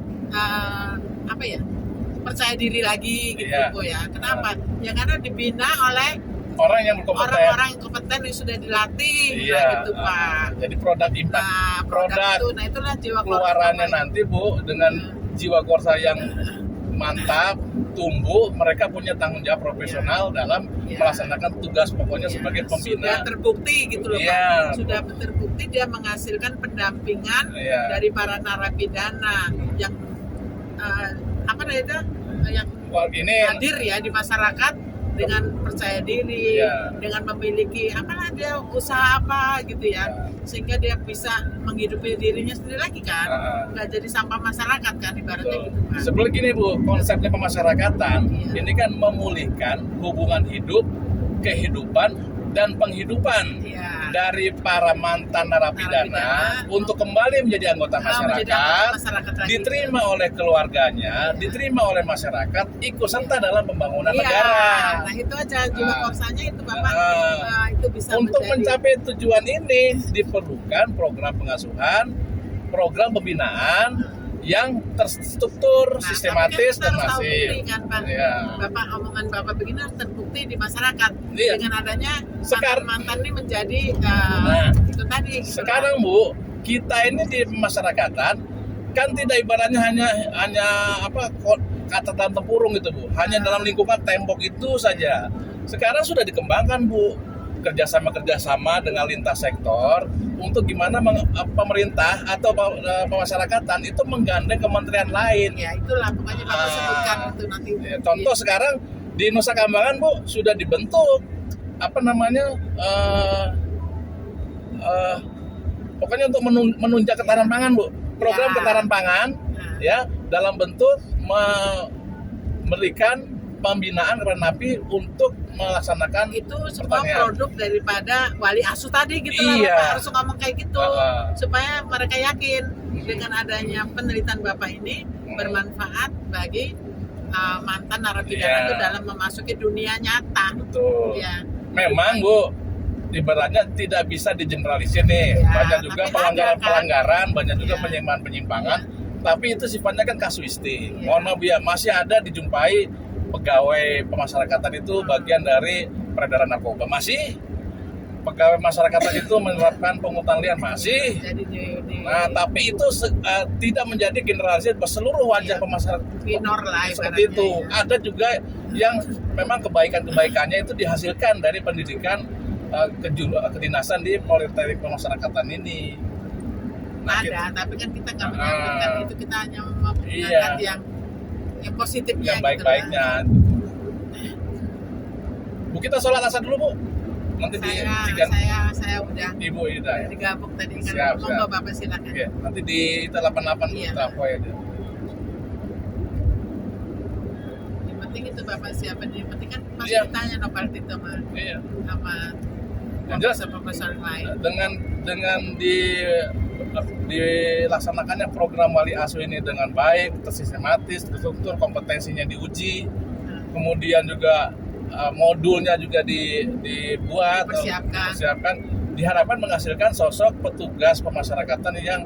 apa ya, percaya diri lagi gitu Iya. Bu ya. Kenapa? Ya karena dibina oleh orang yang berkompeten. orang-orang yang kompeten yang sudah dilatih Iya. gitu Pak. Jadi produk impact, Nah, produk itu, nah itulah jiwa keluarannya korsa. nanti Bu, dengan jiwa korsa yang mantap, tumbuh, mereka punya tanggung jawab profesional dalam Iya. melaksanakan tugas pokoknya Ya, sebagai sudah pembina. terbukti gitu loh Iya. Pak. Sudah terbukti dia menghasilkan pendampingan Iya. dari para narapidana yang apa namanya itu, yang Wah, ini hadir ya di masyarakat dengan percaya diri, Iya. dengan memiliki apalah dia usaha apa gitu ya, sehingga dia bisa menghidupi dirinya sendiri lagi kan, nggak jadi sampah masyarakat kan ibaratnya gitu Pak. Sebenarnya gini Bu, konsepnya pemasyarakatan Iya. ini kan memulihkan hubungan hidup, kehidupan, dan penghidupan Iya. dari para mantan narapidana Narapidana. untuk kembali menjadi anggota Menjadi masyarakat, anggota masyarakat lagi. diterima oleh keluarganya, diterima oleh masyarakat, ikut serta dalam pembangunan Iya, negara. nah itu aja jiwa Ah. korsanya itu Bapak. Ah. Nah, itu bisa Untuk menjadi mencapai tujuan ini diperlukan program pengasuhan, program pembinaan yang terstruktur, Nah, sistematis, tapi kan dan kita harus tahu masif. bukti kan, Pak. Iya. Bapak omongan Bapak begini harus terbukti di masyarakat. Iya. Dengan adanya Sekarang- mantan ini menjadi Nah, itu tadi. Gitu, Sekarang Bu, kita ini di pemasyarakatan kan tidak ibaratnya hanya apa kata dalam tempurung gitu Bu, hanya dalam lingkungan tembok itu saja. Sekarang sudah dikembangkan Bu, kerjasama dengan lintas sektor untuk gimana pemerintah atau pemasyarakatan itu menggandeng kementerian lain. Ya itulah pokoknya Bapak sebutkan itu nanti. Ya, contoh sekarang di Nusa Kambangan Bu sudah dibentuk apa namanya pokoknya untuk menunjang ketahanan pangan Bu, program Ya. ketahanan pangan Nah. ya dalam bentuk memberikan pembinaan kepada napi untuk melaksanakan Itu semua pertanian. produk daripada wali asuh tadi gitu lah Iya. Bapak harus ngomong kayak gitu supaya mereka yakin dengan adanya penelitian Bapak ini bermanfaat bagi mantan narapidana Iya. itu dalam memasuki dunia nyata. Betul. Ya. Memang Bu, ibaratnya tidak bisa digeneralisir nih. Ya, Banyak juga tapi pelanggaran-pelanggaran, banyak juga Ya. penyimpangan-penyimpangan. Tapi itu sifatnya kan kasuistik. Ya. Mohon maaf ya, masih ada dijumpai pegawai pemasyarakatan itu bagian dari peredaran narkoba. Masih pegawai masyarakatan itu menerapkan pungutan liar masih. Jadi Nah, tapi itu tidak menjadi generalisir seluruh wajah pemasarakatan minor lah seperti ibaratnya, itu. ya. Ada juga yang memang kebaikannya itu dihasilkan dari pendidikan kedinasan di politeknik pemasyarakatan ini. Nah, Ada, tapi kan kita nggak Ah. menyampaikan itu, kita hanya memperlihatkan Iya. yang positifnya yang gitu baik-baiknya. Bu, kita sholat asar dulu Bu. Nanti di Saya udah Ibu Ida ya. digabung tadi kan. Siap, Monggo siap. Bapak silakan. Oke, nanti di 88 Iya. Trapo ya. Yang penting itu Bapak siapa nih? Yang penting kan masih Iya. ditanya Nopal itu Iya. sama Yang jelas profesor lain. dengan dilaksanakannya program wali asuh ini dengan baik, tersistematis, terstruktur, kompetensinya diuji, kemudian juga modulnya juga dibuat, Dipersiapkan. diharapkan menghasilkan sosok petugas pemasyarakatan yang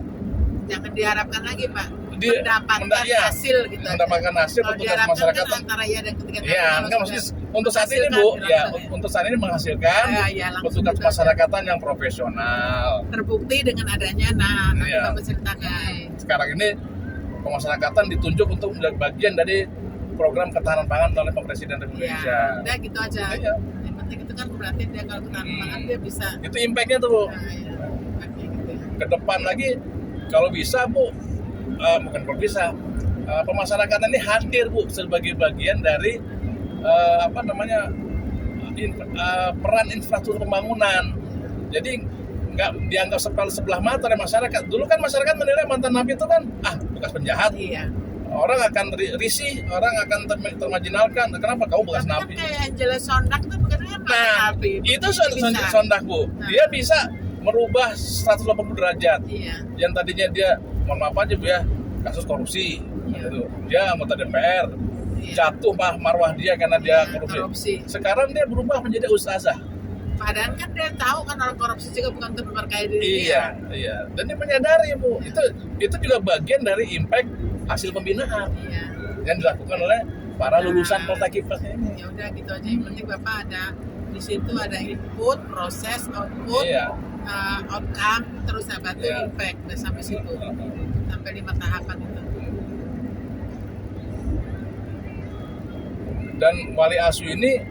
Jangan diharapkan lagi Pak mendapatkan hasil gitu. mendapatkan hasil Kalau petugas diharapkan masyarakat. kan antara ya dan ketiga kali Ya, kalau enggak sudah maksudnya untuk saat ini menghasilkan Bu, langsung ya untuk saat ini menghasilkan Ya, langsung petugas gitu aja. masyarakatan yang profesional. terbukti dengan adanya nanti Iya. Bapak ceritakan. Sekarang ini pemasyarakatan ditunjuk untuk menjadi bagian dari program ketahanan pangan oleh Pak Presiden Republik Ya, Indonesia. udah gitu aja. Iya. Yang penting itu kan berarti dia kalau ketahanan pangan dia bisa. Itu impact-nya tuh Bu. Nah, ya, pakai gitu ya. Ke depan lagi kalau bisa Bu, bukan kalau bisa, pemasyarakatan ini hadir Bu sebagai bagian dari peran infrastruktur pembangunan. Jadi nggak dianggap sebelah mata oleh masyarakat. Dulu kan masyarakat menilai mantan napi itu kan bekas penjahat. Iya. Orang akan risih, orang akan termarginalkan. Kenapa kamu bekas Tapi kan napi? kayak Angela Sondak tuh bukannya mantan Nah, napi. itu Bisa. Sondak Bu. Nah. Dia bisa merubah 180 derajat. Iya. Yang tadinya dia, mohon maaf aja Bu ya, kasus korupsi. Iya. Gitu. Dia anggota DPR. Iya. Jatuh marwah dia karena dia Iya, korupsi. korupsi. Sekarang dia berubah menjadi ustazah. Padahal kan dia tahu kan orang korupsi juga bukan untuk memperkaya diri Iya, iya. Dan dia menyadari Bu, itu juga bagian dari impact hasil pembinaan Iya. yang dilakukan oleh para lulusan Poltekkes ini. Ya udah gitu aja. Yang penting Bapak ada di situ ada input, proses, output, Iya. outcome, terus apa tuh Iya. impact. Udah sampai situ. Sampai 5 tahapan itu. Dan wali asuh ini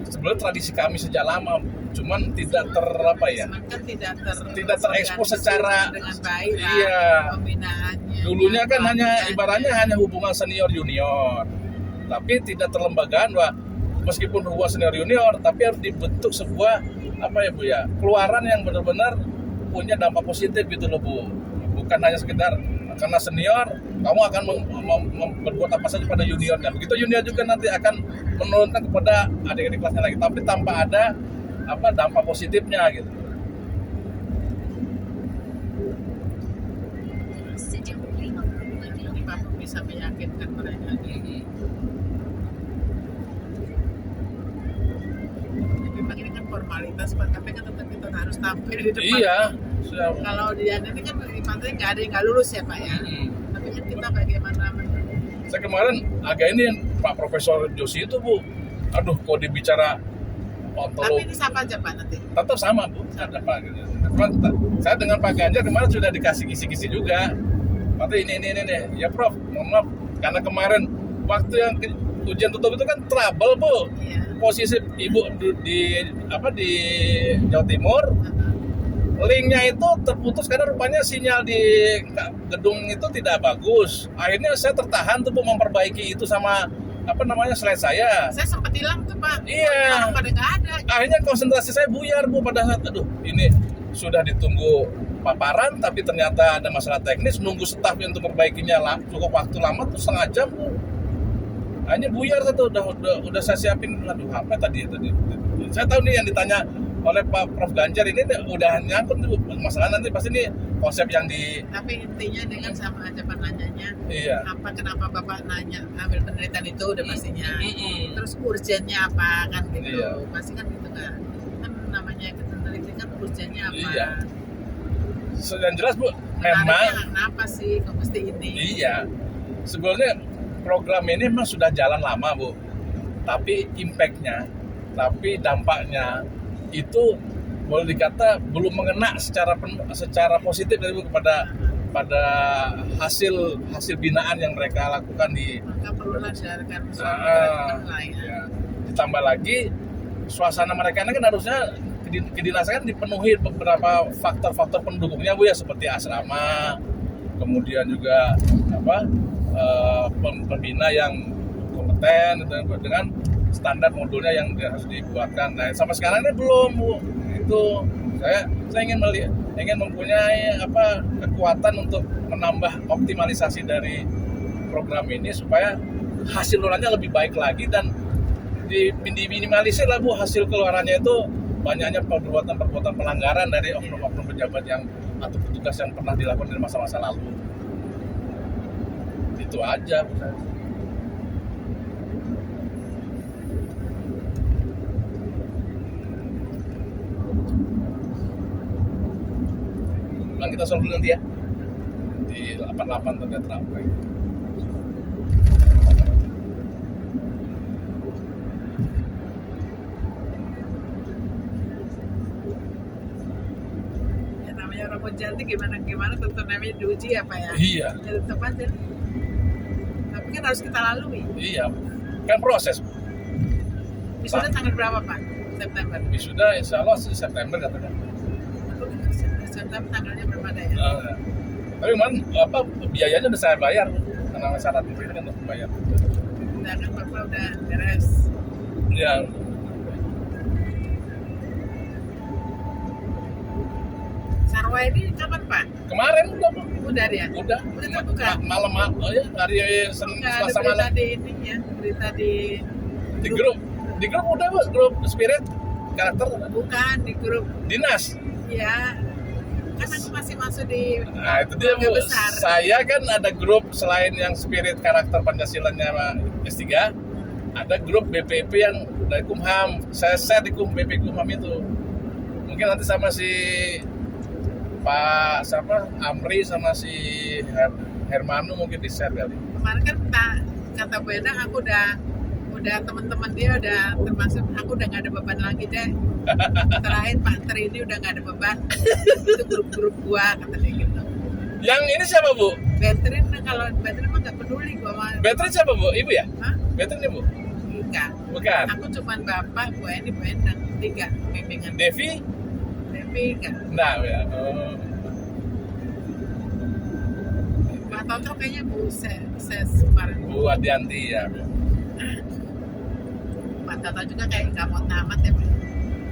sebenarnya tradisi kami sejak lama, cuman tidak Cuman kan tidak terekspos secara dengan baik lah, iya. pembinaannya. Dulunya kan hanya Pembinaannya. ibaratnya hanya hubungan senior junior, tapi tidak terlembagaan. Wah, meskipun hubungan senior junior, tapi harus dibentuk sebuah Bu ya, keluaran yang benar-benar punya dampak positif gitu loh Bu. Bukan hanya sekedar karena senior kamu akan berbuat apa saja pada junior, dan begitu junior juga nanti akan menurunkan kepada adik-adik kelasnya lagi, tapi tanpa ada dampak positifnya gitu. Sejauh 52 Jadi km. Bapak bisa meyakinkan mereka. Memang ini kan formalitas Pak, tapi kan tetap kita harus tampil di depan. Iya. Kalau di ini kan di pantai nggak ada yang nggak lulus ya Pak ya. Tapi kan kita bagaimana Saya kemarin agak ini Pak Profesor Josi itu Bu, aduh kok dibicara tapi ontologi ini siapa aja Pak nanti? tetap sama Bu, ada Pak. Cuman saya dengan Pak Ganjar kemarin sudah dikasih kisi-kisi juga. Tapi ini ya Prof, mohon maaf karena kemarin waktu yang ujian tutup itu kan trouble Bu. Iya. Posisi Ibu di Jawa Timur, linknya itu terputus karena rupanya sinyal di gedung itu tidak bagus. Akhirnya saya tertahan tuh Bu memperbaiki itu sama slide saya. Saya sempat hilang tuh Pak. Iya. Orang pada nggak ada. Akhirnya konsentrasi saya buyar Bu pada saat ini sudah ditunggu paparan tapi ternyata ada masalah teknis, nunggu staf untuk perbaikinya cukup waktu lama tuh setengah jam Bu. Hanya buyar satu udah saya siapin, apa tadi. Saya tahu nih yang ditanya oleh Pak Prof Ganjar ini udah nyangkut Bu. Masalah nanti pasti ini konsep yang Tapi intinya dengan sama aja Pak nanyanya. iya. Kenapa Bapak nanya ambil penelitian itu udah pastinya. Terus urgennya apa kan gitu. Iya. Pasti kan gitu kan. Kan namanya penelitian kan urgennya apa. Iya. Yang jelas Bu, Menariknya memang kenapa sih kok mesti ini? iya. Sebenarnya program ini memang sudah jalan lama Bu. Tapi impact-nya, tapi dampaknya itu boleh dikata belum mengena secara positif dari Bu pada hasil binaan yang mereka lakukan di Maka perlulah diadakan ya. Ditambah lagi suasana mereka ini kan harusnya kedinasan kan dipenuhi beberapa faktor-faktor pendukungnya Bu ya, seperti asrama, kemudian juga pembina yang kompeten dengan standar modulnya yang harus dibuatkan. Nah, sampai sekarang ini belum Bu. Itu saya ingin mempunyai kekuatan untuk menambah optimalisasi dari program ini supaya hasil keluarannya lebih baik lagi dan diminimalisir lah Bu hasil keluarannya itu banyaknya perbuatan pelanggaran dari oknum-oknum pejabat atau petugas yang pernah dilakukan dari masa-masa lalu. Itu aja Bu. Kita solve dulu nanti ya di 88 terkait tramway. Ya namanya orang mau jadi gimana tentu namanya diuji ya Pak ya. Iya. Ya tetap aja. Tapi kan harus kita lalui. Iya. Kan proses. Wisuda tanggal berapa Pak? September. Wisuda insya Allah September katanya. September tanggalnya belum ada ya. Tapi kemarin biayanya udah saya bayar karena syarat itu kan udah bayar. Undangan Bapak udah beres. Ya. Sarwa ini kapan Pak? Kemarin udah Pak. Udah dia? Udah terbuka? malam oh ya hari Nggak ada Selasa berita malam di ini ya, berita di di grup udah Pak, grup spirit karakter bukan di grup dinas. ya. Kan aku masih masuk di Nah itu dia keluarga Bu, besar. saya kan ada grup selain yang spirit karakter Pancasilanya S3, ada grup BPP yang dari Kumham, saya share di BP Kumham itu. Mungkin nanti sama si Pak siapa Amri sama si Hermanu mungkin di share kali. Kemarin kan kata Bu Endang aku udah teman-teman dia udah termasuk aku udah nggak ada beban lagi deh. Terakhir Pak Tri ini udah nggak ada beban. Itu grup-grup gua kata dia gitu. Yang ini siapa Bu? Betrin kalau Betrin mah nggak peduli gua mah. Betrin siapa Bu? Ibu ya? Hah? Betrin Bu? Enggak. Bukan. Aku cuman bapak, Bu Eni, Bu Endang, 3 bimbingan. Devi? Devi enggak. Nah ya. Oh. Pak Toto kayaknya Bu Ses kemarin. Bu Adianti ya. Pak Toto juga kayak nggak mau tamat ya Pak.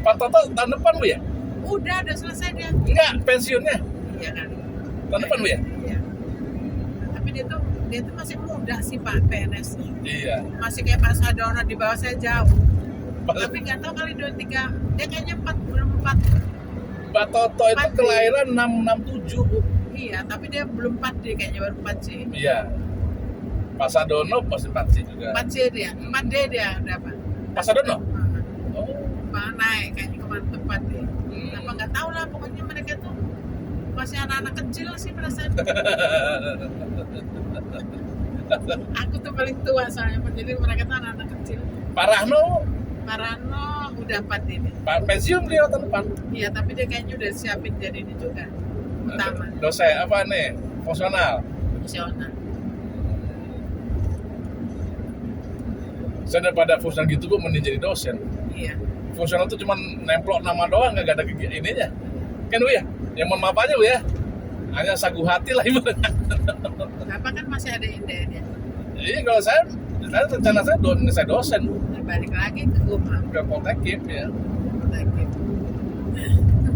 Pak Toto tahun depan Bu ya? Udah selesai dia. Enggak, pensiunnya Iya kan. tahun depan Bu ya? Iya. Tapi dia tuh masih muda sih Pak PNS. Iya. Masih kayak Pak Sadono di bawah saya jauh. Pak, Tapi nggak tahu kali 23 dia kayaknya 4 belum 4. Pak Toto itu Empat. kelahiran 667 Bu. Iya, tapi dia belum 4 dia kayaknya baru 4 C. Iya. Pak Sadono pasti pasti juga. 4 C dia, 4 D dia dapat. Pak Sadono? Oh. Pak naik kayaknya kemarin tempat dia. Hmm. Apa nggak tahu lah pokoknya mereka tuh masih anak-anak kecil sih perasaan. Aku tuh paling tua soalnya, jadi mereka tuh anak-anak kecil. Pak Rahno, Pak Rano udah 4 ini. Pak pensiun beliau tahun depan. Iya, tapi dia kayaknya udah siapin jadi ini juga. Utama, Dosen apa nih? Fungsional. fungsional. Saya daripada fungsional gitu Bu mending jadi dosen. Iya. Fungsional tuh cuma nemplok nama doang, nggak ada ininya. Kan Bu ya? Ya mohon maaf aja Bu ya. Hanya sagu hati lah Ibu. Bapak kan masih ada INDN ya. Jadi kalau saya rencana saya dosen Nah, balik lagi ke Gumam. ke Poltekkip ya. Lagi.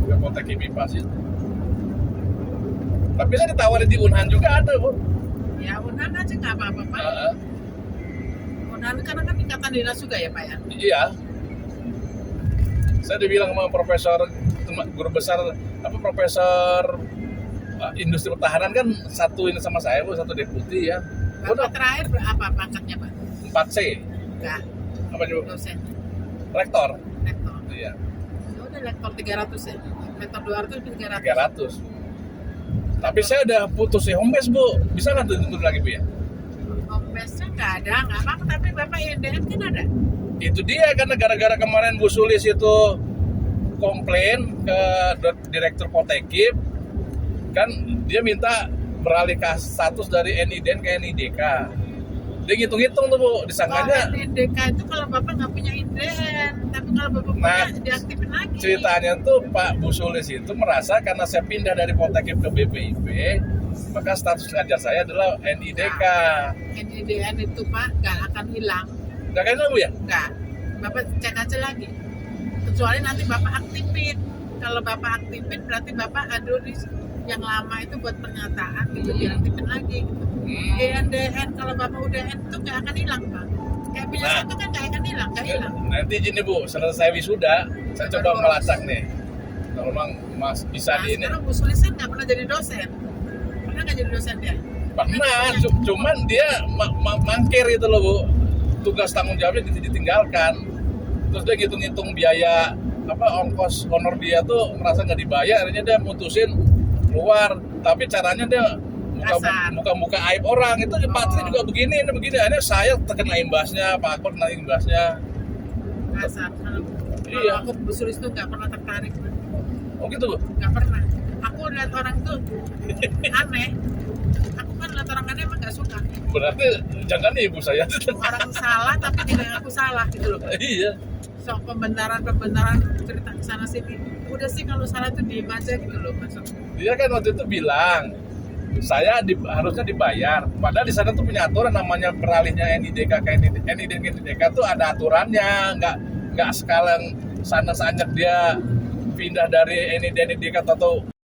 Ke Poltekkip IPA sih. Tapi saya ditawarin di Unhan juga ada Bu. Ya, Unan aja nggak apa-apa Pak. Heeh. Unan karena kan ikatan dinas juga ya Pak ya. Iya. Saya dibilang sama profesor guru besar profesor industri pertahanan kan satu ini sama saya Bu, satu deputi ya. Bapak terakhir berapa pangkatnya Pak? 4C. Enggak, Apa juga? dosen, Rektor. lektor. Iya. Ya udah lektor 300 ya. Lektor 200 itu 300. 300. Tapi saya udah putus home base Bu. Bisa nggak tuntut lagi Bu ya? Home base-nya nggak ada, nggak apa-apa. Tapi Bapak INDN kan ada. Itu dia karena gara-gara kemarin Bu Sulis itu komplain ke direktur Poltekkip kan dia minta beralihkan status dari NIDN ke NIDK. Dia ngitung-ngitung tuh Bu, disangkanya Kalau INDK itu kalau Bapak nggak punya INDN, tapi kalau Bapak Nah, punya diaktifin lagi. ceritanya tuh Pak Bu Sulis itu merasa karena saya pindah dari Poltekkip ke BPIP, maka status ngajar saya adalah NIDK. NIDN itu Pak nggak akan hilang. Nggak kan Bu ya? Nggak. Bapak cek aja lagi. Kecuali nanti Bapak aktifin. Kalau Bapak aktifin berarti Bapak aduh yang lama itu buat pernyataan gitu diaktifin lagi. INDN kalau Bapak udah N itu nggak akan hilang Pak. Kayak punya Nah. saya itu kan nggak akan hilang, nggak hilang. Nanti gini Bu, selesai wisuda, saya coba melacak nih. Kalau memang Mas bisa Nah, di ini. sekarang Bu Sulis kan nggak pernah jadi dosen. Pernah nggak jadi dosen dia? Pernah, cuman dia mangkir gitu loh Bu. Tugas tanggung jawabnya ditinggalkan. Terus dia ngitung-ngitung biaya ongkos honor dia tuh merasa nggak dibayar, akhirnya dia mutusin keluar. Tapi caranya dia Kasar. muka aib orang itu Pak Tri juga begini, ini begini. Akhirnya saya terkena imbasnya, Pak Akbar kena imbasnya. Kasar. Iya. Kalau aku Bu Sulis tuh nggak pernah tertarik. Oh gitu Bu. Nggak pernah. Aku lihat orang tuh aneh. Aku kan lihat orang aneh emang nggak suka. Berarti jangan nih ibu saya. Orang salah tapi tidak ngaku salah gitu loh. Iya. Sok pembenaran cerita kesana sini. Udah sih kalau salah tuh diem aja gitu loh maksud. Dia kan waktu itu bilang saya harusnya dibayar. Padahal di sana tuh punya aturan namanya beralihnya NIDK ke NIDK tuh ada aturannya. Nggak sekalian sana sanjak dia pindah dari NIDK atau